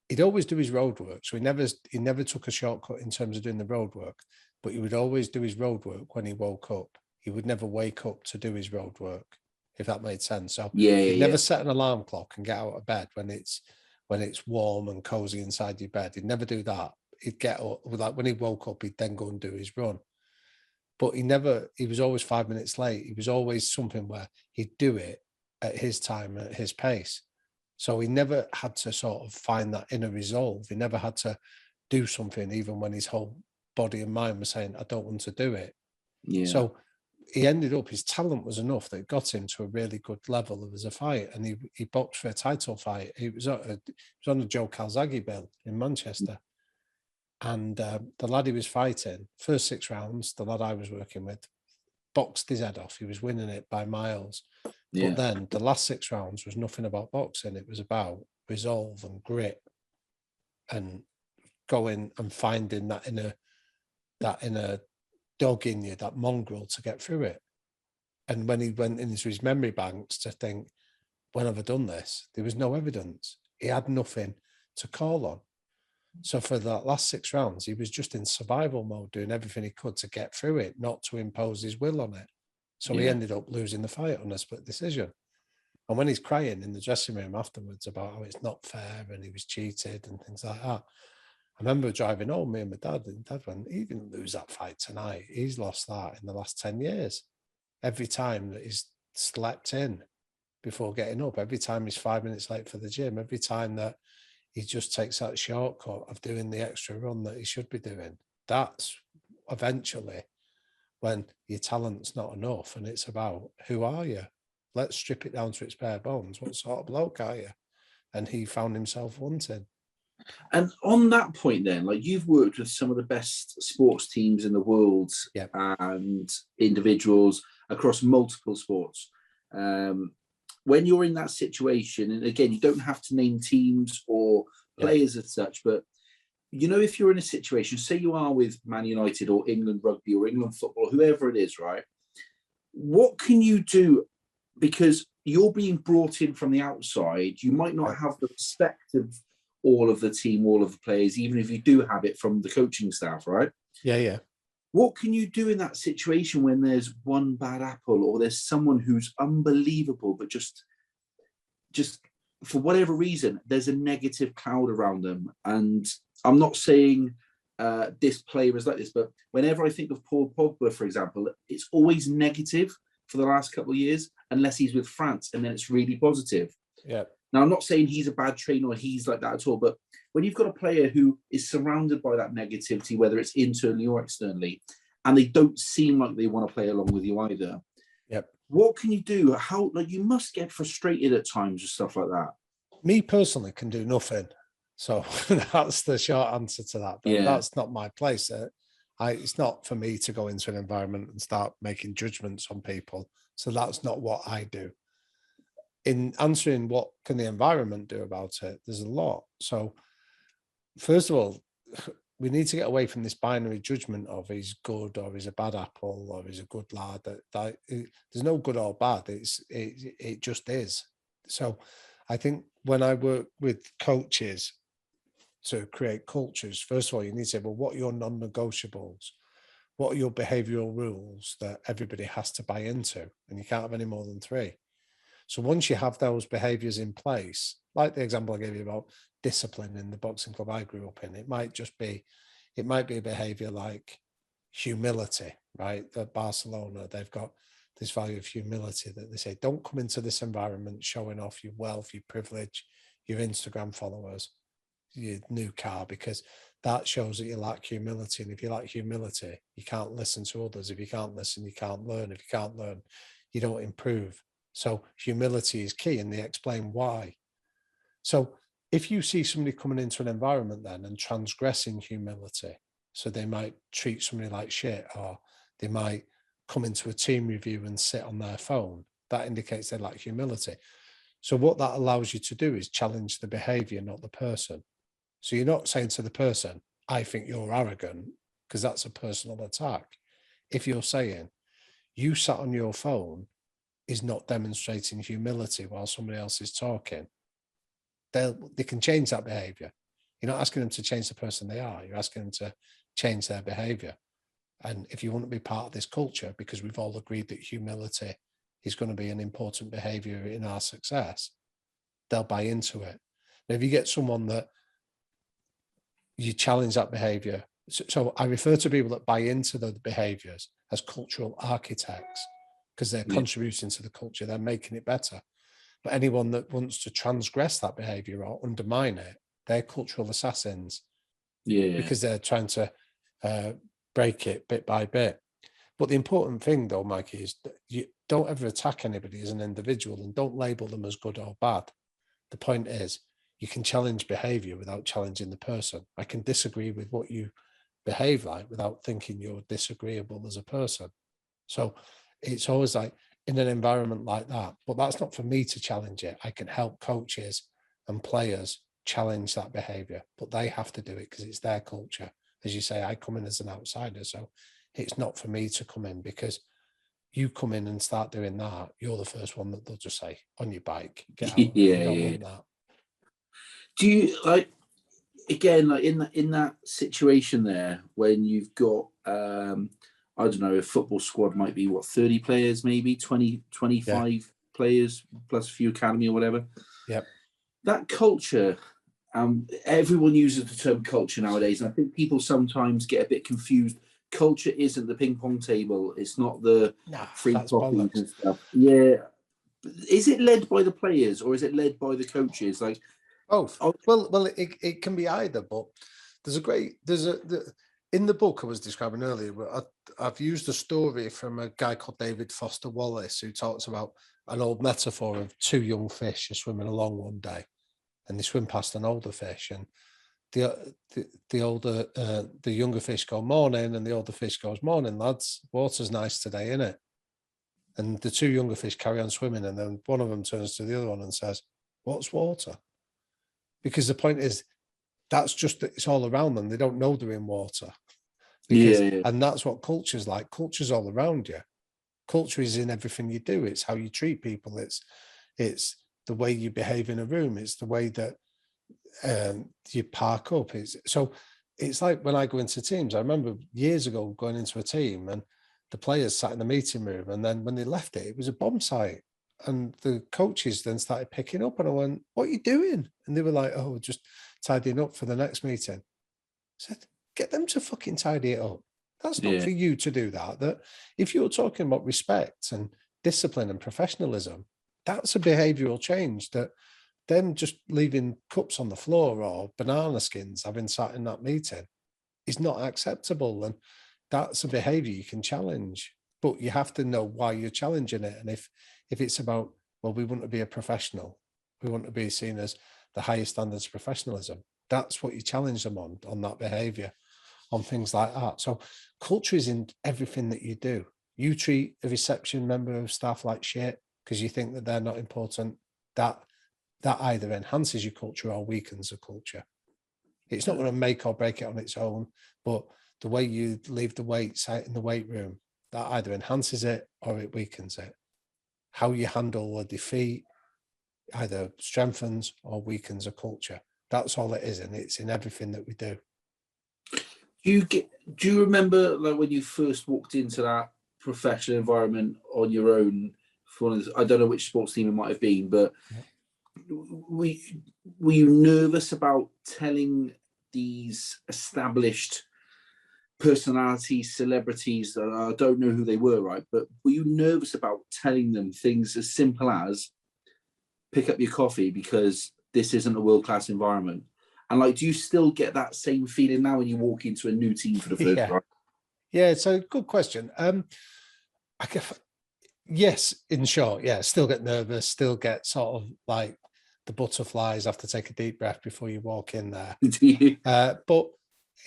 he'd always do his road work. So he never took a shortcut in terms of doing the road work, but he would always do his road work when he woke up. He would never wake up to do his road work. if that made sense. So Yeah, he'd yeah, never set an alarm clock and get out of bed when it's warm and cozy inside your bed. He'd never do that. He'd get up, like when he woke up, he'd then go and do his run. But he was always 5 minutes late. He was always something where he'd do it at his time, at his pace. So he never had to sort of find that inner resolve. He never had to do something, even when his whole body and mind were saying, I don't want to do it. yeah. So he ended up, his talent was enough that got him to a really good level as a fight. And he boxed for a title fight. He was on a Joe Calzaghe bill in Manchester. And the lad he was fighting, first 6 rounds, the lad I was working with, boxed his head off. He was winning it by miles. Yeah. But then the last 6 rounds was nothing about boxing. It was about resolve and grit and going and finding that inner dog in you, that mongrel to get through it. And when he went into his memory banks to think, when have I done this? There was no evidence. He had nothing to call on. So for that last 6 rounds, he was just in survival mode, doing everything he could to get through it, not to impose his will on it. So he ended up losing the fight on a split decision. And when he's crying in the dressing room afterwards about how it's not fair and he was cheated and things like that, I remember driving home, me and my dad, and Dad went, he didn't lose that fight tonight. He's lost that in the last 10 years. Every time that he's slept in before getting up, every time he's 5 minutes late for the gym, every time that he just takes that shortcut of doing the extra run that he should be doing, that's eventually when your talent's not enough and it's about, who are you? Let's strip it down to its bare bones. What sort of bloke are you? And he found himself wanting. And on that point then, like, you've worked with some of the best sports teams in the world and individuals across multiple sports. When you're in that situation, and again, you don't have to name teams or players as such, but you know, if you're in a situation, say you are with Man United or England rugby or England football, whoever it is, right? What can you do? Because you're being brought in from the outside, you might not have the respect of all of the team, all of the players, even if you do have it from the coaching staff, right? Yeah. What can you do in that situation when there's one bad apple or there's someone who's unbelievable, but just for whatever reason, there's a negative cloud around them? And I'm not saying this player is like this, but whenever I think of Paul Pogba, for example, it's always negative for the last couple of years, unless he's with France, and then it's really positive. Yeah. Now, I'm not saying he's a bad trainer or he's like that at all, but when you've got a player who is surrounded by that negativity, whether it's internally or externally, and they don't seem like they want to play along with you either, what can you do? How, like, you must get frustrated at times and stuff like that. Me personally can do nothing. So that's the short answer to that. But that's not my place. It's not for me to go into an environment and start making judgments on people. So that's not what I do. In answering what can the environment do about it, there's a lot. So first of all, we need to get away from this binary judgment of he's good or he's a bad apple or he's a good lad. There's no good or bad. It just is. So I think when I work with coaches to create cultures, first of all, you need to say, well, what are your non-negotiables? What are your behavioral rules that everybody has to buy into? And you can't have any more than 3. So once you have those behaviors in place, like the example I gave you about discipline in the boxing club I grew up in, it might be a behavior like humility, right? At Barcelona, they've got this value of humility that they say, don't come into this environment showing off your wealth, your privilege, your Instagram followers, your new car, because that shows that you lack humility. And if you lack humility, you can't listen to others. If you can't listen, you can't learn. If you can't learn, you don't improve. So humility is key, and they explain why. So if you see somebody coming into an environment then and transgressing humility, so they might treat somebody like shit, or they might come into a team review and sit on their phone, that indicates they lack humility. So what that allows you to do is challenge the behavior, not the person. So you're not saying to the person, I think you're arrogant, because that's a personal attack. If you're saying you sat on your phone is not demonstrating humility while somebody else is talking, they can change that behavior. You're not asking them to change the person they are. You're asking them to change their behavior. And if you want to be part of this culture, because we've all agreed that humility is going to be an important behavior in our success, they'll buy into it. Now, if you get someone that you challenge that behavior, so I refer to people that buy into the behaviors as cultural architects, because they're contributing to the culture, they're making it better. But anyone that wants to transgress that behavior or undermine it, they're cultural assassins. Because they're trying to break it bit by bit. But the important thing, though, Mikey, is that you don't ever attack anybody as an individual and don't label them as good or bad. The point is, you can challenge behavior without challenging the person. I can disagree with what you behave like without thinking you're disagreeable as a person. So it's always like in an environment like that, but that's not for me to challenge it. I can help coaches and players challenge that behavior, but they have to do it because it's their culture. As you say, I come in as an outsider, so it's not for me to come in, because you come in and start doing that, you're the first one that they'll just say, on your bike, get out. You don't want that. Do you, like, again, like in that situation there, when you've got I don't know, a football squad might be 30 players, maybe 20, 25 players plus a few academy or whatever. Yep. That culture, everyone uses the term culture nowadays, and I think people sometimes get a bit confused. Culture isn't the ping pong table. It's not the free coffees and stuff. Yeah. Is it led by the players or is it led by the coaches? Like both. Well, it can be either, but in the book I was describing earlier, I've used a story from a guy called David Foster Wallace, who talks about an old metaphor of two young fish are swimming along one day, and they swim past an older fish, and the younger fish go morning, and the older fish goes morning, lads. Water's nice today, isn't it? And the two younger fish carry on swimming, and then one of them turns to the other one and says, "What's water?" Because the point is, that's just that it's all around them. They don't know they're in water. And that's what culture's like. Culture's all around you. Culture is in everything you do. It's how you treat people. It's the way you behave in a room. It's the way that you park up. It's like when I go into teams. I remember years ago going into a team and the players sat in the meeting room, and then when they left it was a bomb site. And the coaches then started picking up, and I went, "What are you doing?" And they were like, "Oh, just tidying up for the next meeting." I said, "Get them to fucking tidy it up. That's not for you to do that. That if you're talking about respect and discipline and professionalism, that's a behavioural change. That them just leaving cups on the floor or banana skins having sat in that meeting is not acceptable. And that's a behaviour you can challenge, but you have to know why you're challenging it. And if it's about, well, we want to be a professional, we want to be seen as the highest standards of professionalism, that's what you challenge them on that behaviour, on things like that. So culture is in everything that you do. You treat a reception member of staff like shit because you think that they're not important. That either enhances your culture or weakens the culture. It's not going to make or break it on its own, but the way you leave the weights out in the weight room, that either enhances it or it weakens it. How you handle a defeat either strengthens or weakens a culture. That's all it is, and it's in everything that we do. Do you remember, like, when you first walked into that professional environment on your own? I don't know which sports team it might have been, but were you nervous about telling these established personalities, celebrities, I don't know who they were, right? But were you nervous about telling them things as simple as pick up your coffee because this isn't a world-class environment? And like, do you still get that same feeling now when you walk into a new team for the first time? Yeah, it's a good question. I guess, yes, in short, yeah, still get nervous, still get sort of like the butterflies, have to take a deep breath before you walk in there. But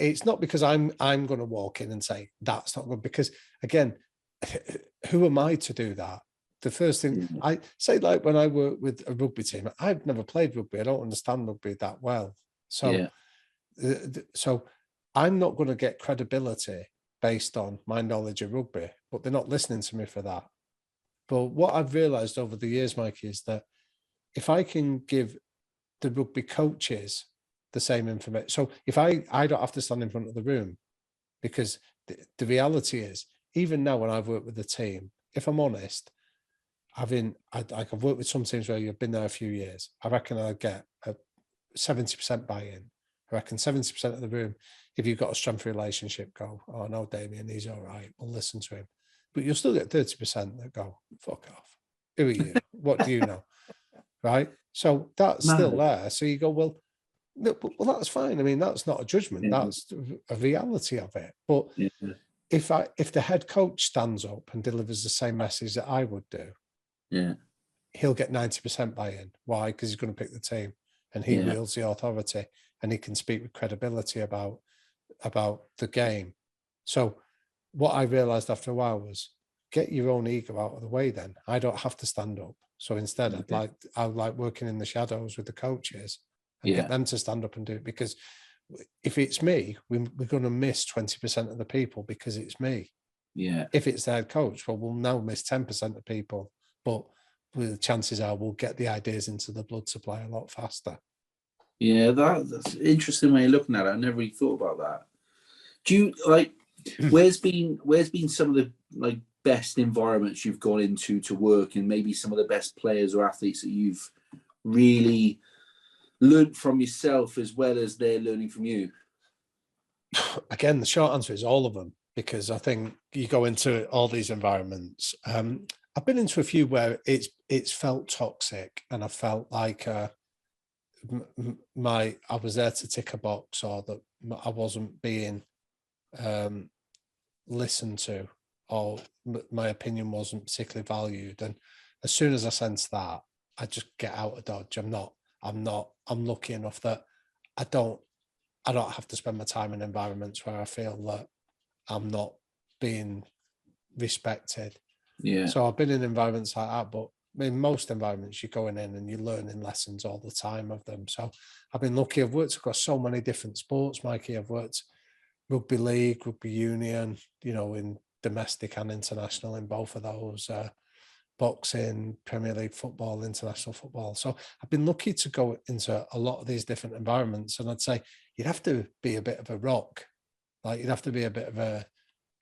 it's not because I'm going to walk in and say that's not good, because again, who am I to do that? The first thing I say, like when I work with a rugby team, I've never played rugby. I don't understand rugby that well. So, so I'm not going to get credibility based on my knowledge of rugby, but they're not listening to me for that. But what I've realized over the years, Mikey, is that if I can give the rugby coaches the same information, so if I don't have to stand in front of the room, because the reality is, even now when I've worked with the team, if I'm honest, I've worked with some teams where you've been there a few years. I reckon I'd get a 70% buy-in. I reckon 70% of the room, if you've got a strength relationship, go, oh no, Damian, he's all right. We'll listen to him. But you'll still get 30% that go, fuck off. Who are you? What do you know? Right? So that's still there. So you go, well, that's fine. I mean, that's not a judgment. Yeah. That's a reality of it. But if the head coach stands up and delivers the same message that I would do, he'll get 90% buy-in. Why? Because he's going to pick the team and he wields the authority and he can speak with credibility about the game. So what I realized after a while was, get your own ego out of the way then. I don't have to stand up. So instead, I like working in the shadows with the coaches and get them to stand up and do it. Because if it's me, we're going to miss 20% of the people because it's me. Yeah. If it's their coach, well, we'll now miss 10% of people. But the chances are we'll get the ideas into the blood supply a lot faster. Yeah, that's an interesting way of looking at it. I never really thought about that. Do you like where's been some of the like best environments you've gone into to work, and maybe some of the best players or athletes that you've really learned from yourself as well as they're learning from you? Again, the short answer is all of them, because I think you go into all these environments. I've been into a few where it's felt toxic, and I felt like I was there to tick a box, or that I wasn't being listened to, or my opinion wasn't particularly valued. And as soon as I sense that, I just get out of Dodge. I'm lucky enough that I don't have to spend my time in environments where I feel that I'm not being respected. Yeah. So I've been in environments like that, but in most environments, you're going in and you're learning lessons all the time of them. So I've been lucky. I've worked across so many different sports, Mikey. I've worked rugby league, rugby union, in domestic and international in both of those, boxing, Premier League football, international football. So I've been lucky to go into a lot of these different environments. And I'd say you'd have to be a bit of a rock. Like, you'd have to be a bit of a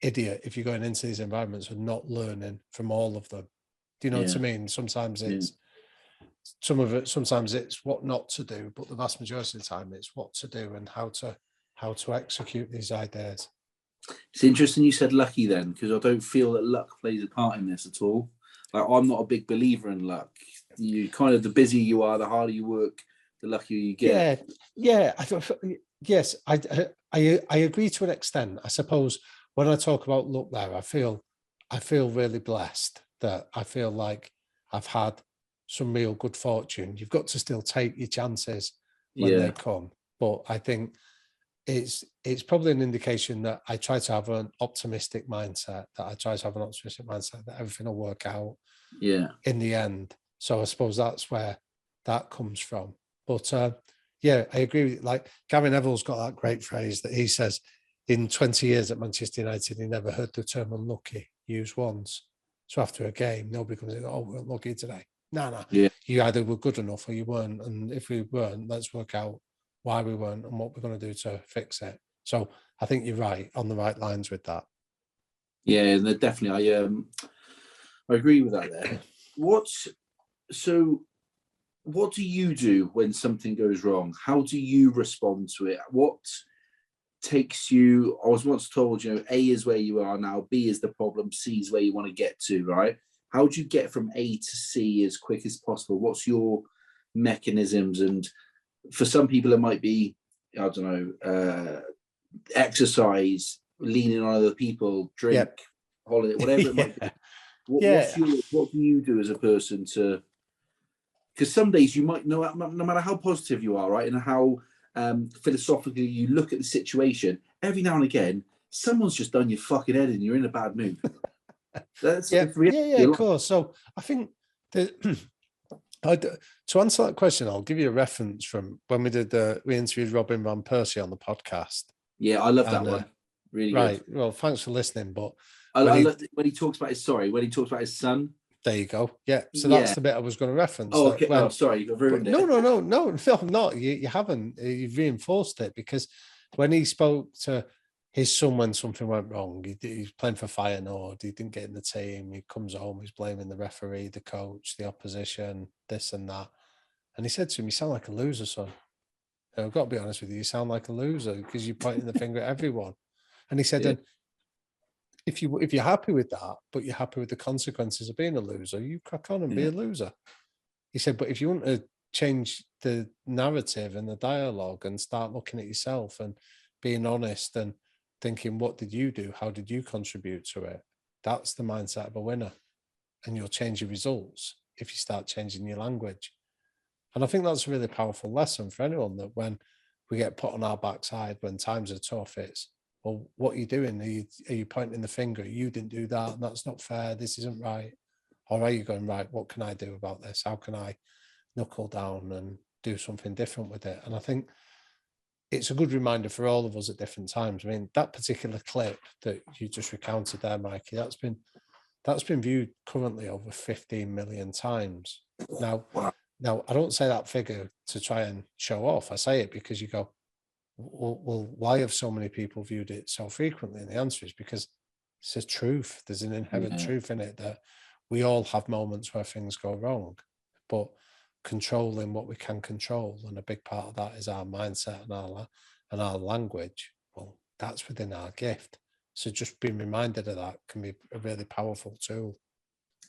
idiot if you're going into these environments and not learning from all of them. Do you know what I mean? Sometimes it's sometimes it's what not to do, but the vast majority of the time it's what to do and how to execute these ideas. It's interesting you said lucky then, because I don't feel that luck plays a part in this at all. Like, I'm not a big believer in luck. You kind of, the busier you are, the harder you work, the luckier you get. Yeah. I agree to an extent. I suppose when I talk about luck there, I feel really blessed that I feel like I've had some real good fortune. You've got to still take your chances when they come. But I think it's probably an indication that I try to have an optimistic mindset, that everything will work out in the end. So I suppose that's where that comes from. But I agree with you. Like, Gary Neville's got that great phrase that he says, in 20 years at Manchester United, he never heard the term unlucky used once. So after a game, nobody comes in, oh, we're unlucky today. No. Yeah. You either were good enough or you weren't. And if we weren't, let's work out why we weren't and what we're going to do to fix it. So I think you're right, on the right lines with that. Yeah, and definitely, I agree with that there. What do you do when something goes wrong? How do you respond to it? What takes you? I was once told, A is where you are now, B is the problem, C is where you want to get to, right? How do you get from A to C as quick as possible? What's your mechanisms? And for some people, it might be, I don't know, exercise, leaning on other people, drink, holiday, whatever it might be. What do you do as a person to? Because some days you might know, no matter how positive you are, right, and how philosophically you look at the situation, every now and again, someone's just done your fucking head and you're in a bad mood. Of course. So I think to answer that question, I'll give you a reference from when we interviewed Robin Van Persie on the podcast. Yeah, I love that one. Really right. Good. Well, thanks for listening. But when he talks about his son. There you go. Yeah. So that's the bit I was going to reference. Oh, okay. Sorry, you've ruined it. No, I'm not. You haven't. You've reinforced it, because when he spoke to his son, when something went wrong, he's playing for Feyenoord, he didn't get in the team, he comes home, he's blaming the referee, the coach, the opposition, this and that. And he said to him, "You sound like a loser, son. I've got to be honest with you, you sound like a loser because you're pointing the finger at everyone." And he said, Yeah. and if you're happy with that, but you're happy with the consequences of being a loser, you crack on and be a loser. He said, but if you want to change the narrative and the dialogue and start looking at yourself and being honest and thinking, what did you do? How did you contribute to it? That's the mindset of a winner. And you'll change your results if you start changing your language. And I think that's a really powerful lesson for anyone, that when we get put on our backside, when times are tough, it's, well, what are you doing? Are you pointing the finger? You didn't do that. And that's not fair. This isn't right. Or are you going, right, what can I do about this? How can I knuckle down and do something different with it? And I think it's a good reminder for all of us at different times. I mean, that particular clip that you just recounted there, Mikey, that's been viewed currently over 15 million times. Now, I don't say that figure to try and show off. I say it because you go, well, why have so many people viewed it so frequently? And the answer is because it's a truth. There's an inherent truth in it that we all have moments where things go wrong, but controlling what we can control, and a big part of that is our mindset and our language. Well, that's within our gift. So just being reminded of that can be a really powerful tool.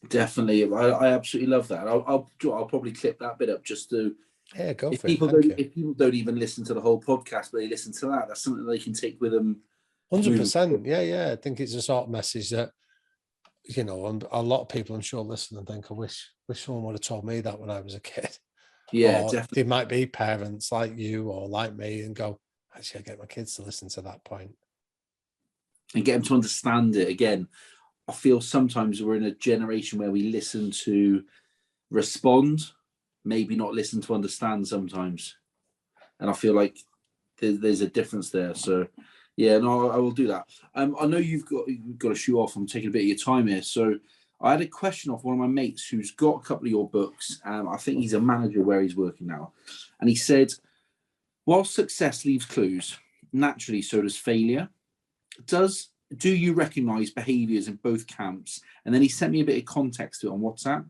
Definitely, I absolutely love that. I'll probably clip that bit up just to. Yeah, go if for people it. If people don't even listen to the whole podcast, but they listen to that, that's something they can take with them. 100%. Yeah. I think it's a sort of message that, you know, and a lot of people I'm sure listen and think, I wish someone would have told me that when I was a kid. Yeah, or definitely. There might be parents like you or like me and go, actually, I get my kids to listen to that point. And get them to understand it. Again, I feel sometimes we're in a generation where we listen to respond, maybe not listen to understand sometimes. And I feel like there's a difference there. So, yeah, no, I will do that. I know you've got to shoot off. I'm taking a bit of your time here. So I had a question off one of my mates who's got a couple of your books. I think he's a manager where he's working now. And he said, while success leaves clues, naturally so does failure. Do you recognize behaviors in both camps? And then he sent me a bit of context to it on WhatsApp.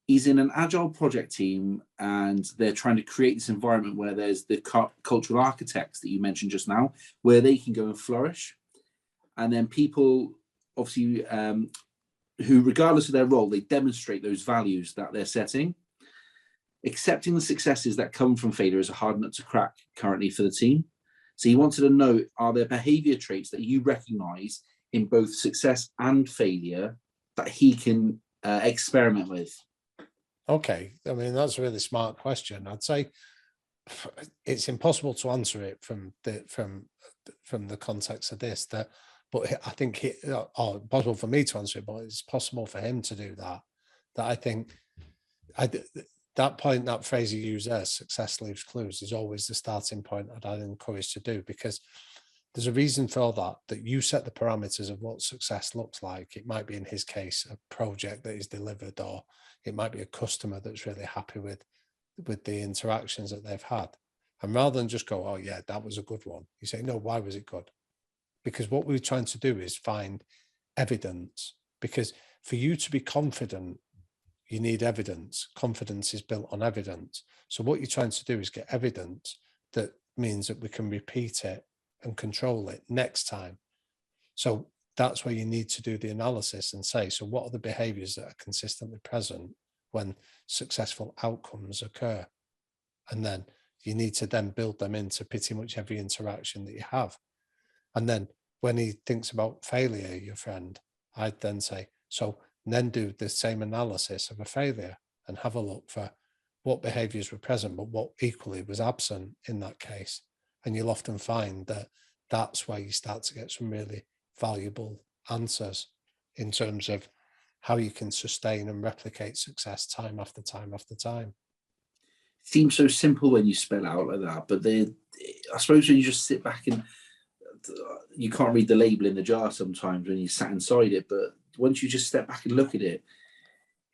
He's in an agile project team and they're trying to create this environment where there's the cultural architects that you mentioned just now, where they can go and flourish. And then people, obviously, who, regardless of their role, they demonstrate those values that they're setting. Accepting the successes that come from failure is a hard nut to crack currently for the team. So he wanted to know, are there behavior traits that you recognize in both success and failure that he can experiment with? Okay. I mean, that's a really smart question. I'd say it's impossible to answer it from the context of this, but I think possible for me to answer it, but it's possible for him to do that. That I think that point, that phrase you use there, success leaves clues, is always the starting point I'd encourage to do, because there's a reason for all that you set the parameters of what success looks like. It might be, in his case, a project that is delivered, or it might be a customer that's really happy with the interactions that they've had. And rather than just go, oh yeah, that was a good one, you say, no, why was it good? Because what we're trying to do is find evidence, because for you to be confident, you need evidence. Confidence is built on evidence. So what you're trying to do is get evidence that means that we can repeat it and control it next time. So that's where you need to do the analysis and say, so what are the behaviors that are consistently present when successful outcomes occur? And then you need to then build them into pretty much every interaction that you have. And then when he thinks about failure, your friend, I'd then say, so then do the same analysis of a failure and have a look for what behaviors were present, but what equally was absent in that case. And you'll often find that that's where you start to get some really valuable answers in terms of how you can sustain and replicate success time after time after time. It seems so simple when you spell out like that, but I suppose when you just sit back and you can't read the label in the jar sometimes when you sat inside it, but once you just step back and look at it,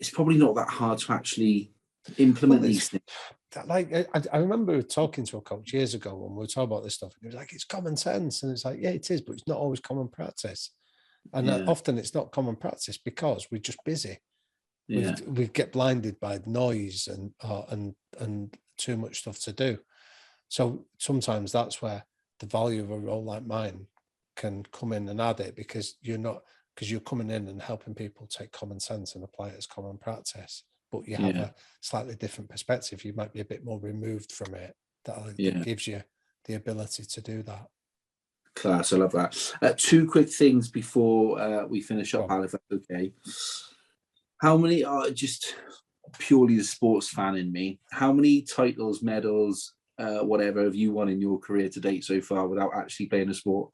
it's probably not that hard to actually implement these things. I remember talking to a coach years ago when we were talking about this stuff, and he was like, "It's common sense," and it's like, "Yeah, it is, but it's not always common practice." And often it's not common practice because we're just busy. We get blinded by noise and too much stuff to do. So sometimes that's where the value of a role like mine can come in and add it, because you're coming in and helping people take common sense and apply it as common practice, but you have a slightly different perspective. You might be a bit more removed from it. That gives you the ability to do that. Class, I love that. Two quick things before we finish up, Al, if that's okay. How many are just purely the sports fan in me? How many titles, medals, whatever have you won in your career to date so far without actually playing a sport?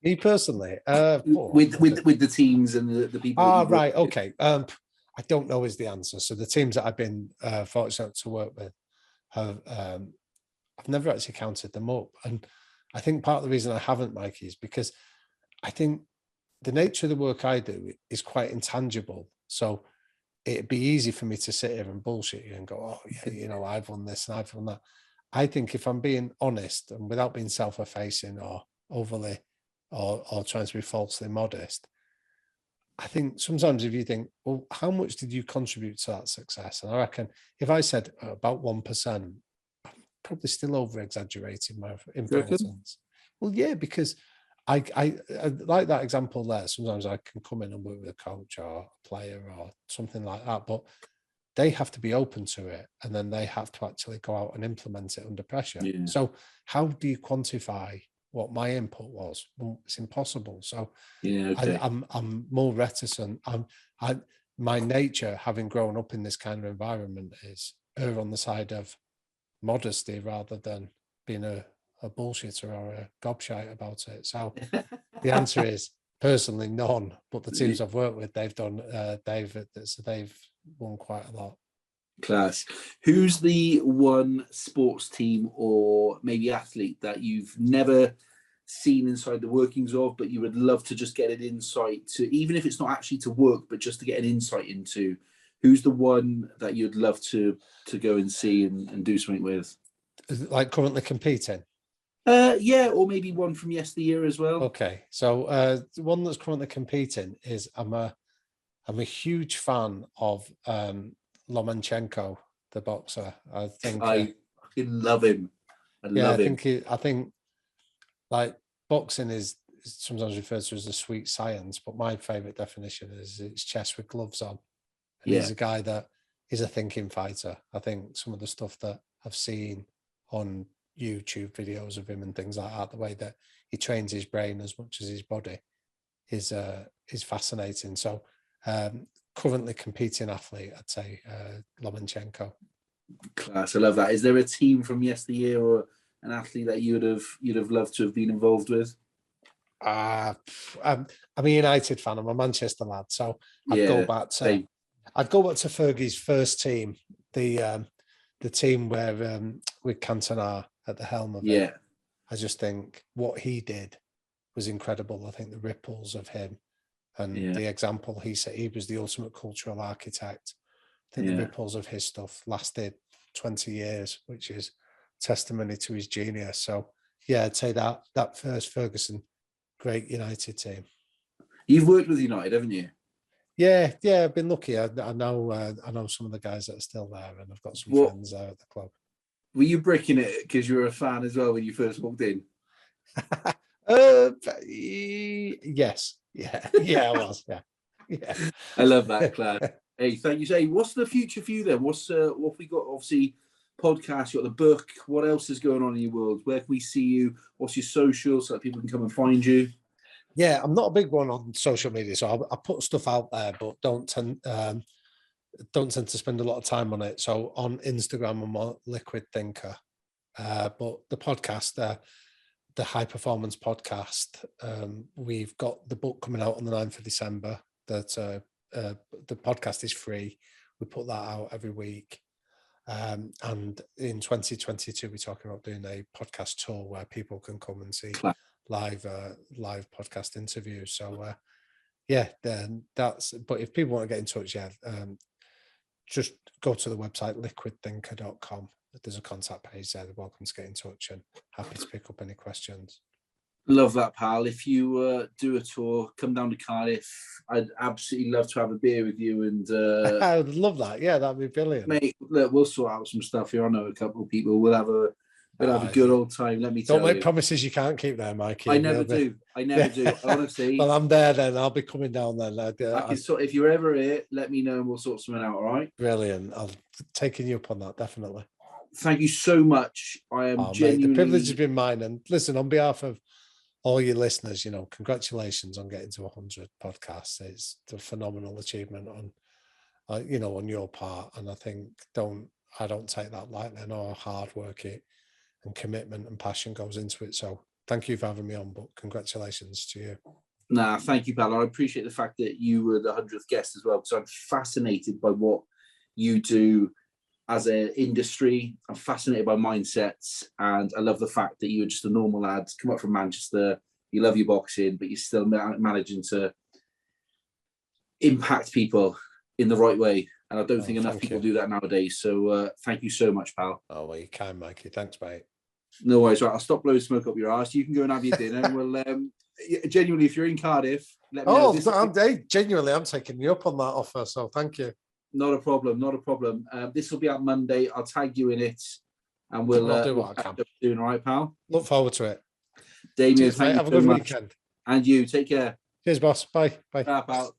Me personally, with the teams and the people. Right, okay. I don't know is the answer. So the teams that I've been fortunate to work with have I've never actually counted them up, and I think part of the reason I haven't, Mikey, is because I think the nature of the work I do is quite intangible. So it'd be easy for me to sit here and bullshit you and go, "Oh yeah, you know, I've won this and I've won that." I think if I'm being honest and without being self-effacing or overly or trying to be falsely modest, I think sometimes if you think, well, how much did you contribute to that success? And I reckon if I said about 1%, I'm probably still over exaggerating my importance. Well, yeah, because I like that example there. Sometimes I can come in and work with a coach or a player or something like that, but they have to be open to it, and then they have to actually go out and implement it under pressure. Yeah. So how do you quantify what my input was? Well, it's impossible. So I'm more reticent. My nature, having grown up in this kind of environment, is on the side of modesty rather than being a bullshitter or a gobshite about it. So the answer is personally none, but the teams I've worked with, they've won quite a lot. Class. Who's the one sports team or maybe athlete that you've never seen inside the workings of, but you would love to just get an insight to, even if it's not actually to work, but just to get an insight into? Who's the one that you'd love to go and see and do something with? Like currently competing? Or maybe one from yesteryear as well. Okay, so the one that's currently competing is I'm a huge fan of Lomachenko, the boxer. I think I love him. I think like boxing is sometimes referred to as a sweet science, but my favorite definition is it's chess with gloves on. And he's a guy that is a thinking fighter. I think some of the stuff that I've seen on YouTube videos of him and things like that, the way that he trains his brain as much as his body is fascinating. So currently competing athlete, I'd say Lomachenko. Class, I love that. Is there a team from yesteryear or an athlete that you'd have loved to have been involved with? I'm a United fan. I'm a Manchester lad, so I'd go back to Fergie's first team, the team where with Cantona at the helm of it. I just think what he did was incredible. I think the ripples of him and the example he set, he was the ultimate cultural architect. I think the ripples of his stuff lasted 20 years, which is testimony to his genius. So yeah, I'd say that first Ferguson, great United team. You've worked with United, haven't you? Yeah, I've been lucky. I know some of the guys that are still there, and I've got some friends there at the club. Were you bricking it because you were a fan as well when you first walked in? Yes. Yeah, I was. Yeah. I love that, Claire. Hey, thank you. Hey, what's the future for you then? What we got? Obviously, podcast. You got the book. What else is going on in your world? Where can we see you? What's your social so that people can come and find you? Yeah, I'm not a big one on social media, so I put stuff out there, but don't tend to spend a lot of time on it. So on Instagram, I'm a liquid thinker. But the podcast, the High Performance Podcast, we've got the book coming out on the 9th of December. That the podcast is free. We put that out every week. And in 2022, we're talking about doing a podcast tour where people can come and see live podcast interviews. So then that's. But if people want to get in touch, just go to the website liquidthinker.com. There's a contact page there. They're welcome to get in touch and happy to pick up any questions. Love that, pal. If you do a tour, come down to Cardiff. I'd absolutely love to have a beer with you. And I would love that. Yeah, that'd be brilliant. Mate, look, we'll sort out some stuff here. I know a couple of people. We'll have a good old time. Let me tell you. Don't make promises you can't keep there, Mikey. I never do. Honestly. Well, I'm there then. I'll be coming down then. If you're ever here, let me know and we'll sort something out. All right. Brilliant. I'll taking you up on that, definitely. Thank you so much. I am genuinely... Mate, the privilege has been mine. And listen, on behalf of all your listeners, congratulations on getting to 100 podcasts. It's a phenomenal achievement on your part. And I think I don't take that lightly. I know how hard work and commitment and passion goes into it. So thank you for having me on, but congratulations to you. Nah, thank you, pal. I appreciate the fact that you were the 100th guest as well, because I'm fascinated by what you do as an industry. I'm fascinated by mindsets, and I love the fact that you're just a normal lad, come up from Manchester, you love your boxing, but you're still managing to impact people in the right way. And I don't think enough people do that nowadays. So thank you so much, pal. Oh, well, you can, Mikey. Thanks, mate. No worries. Right, I'll stop blowing smoke up your arse. You can go and have your dinner. And we'll genuinely, if you're in Cardiff, let me know. Genuinely, I'm taking you up on that offer. So thank you. Not a problem. This will be out Monday. I'll tag you in it, and we'll do what I can. Doing all right, pal. Look forward to it. Damian, Cheers, mate. Have a good weekend. And you take care. Cheers, boss. Bye. Bye, pal.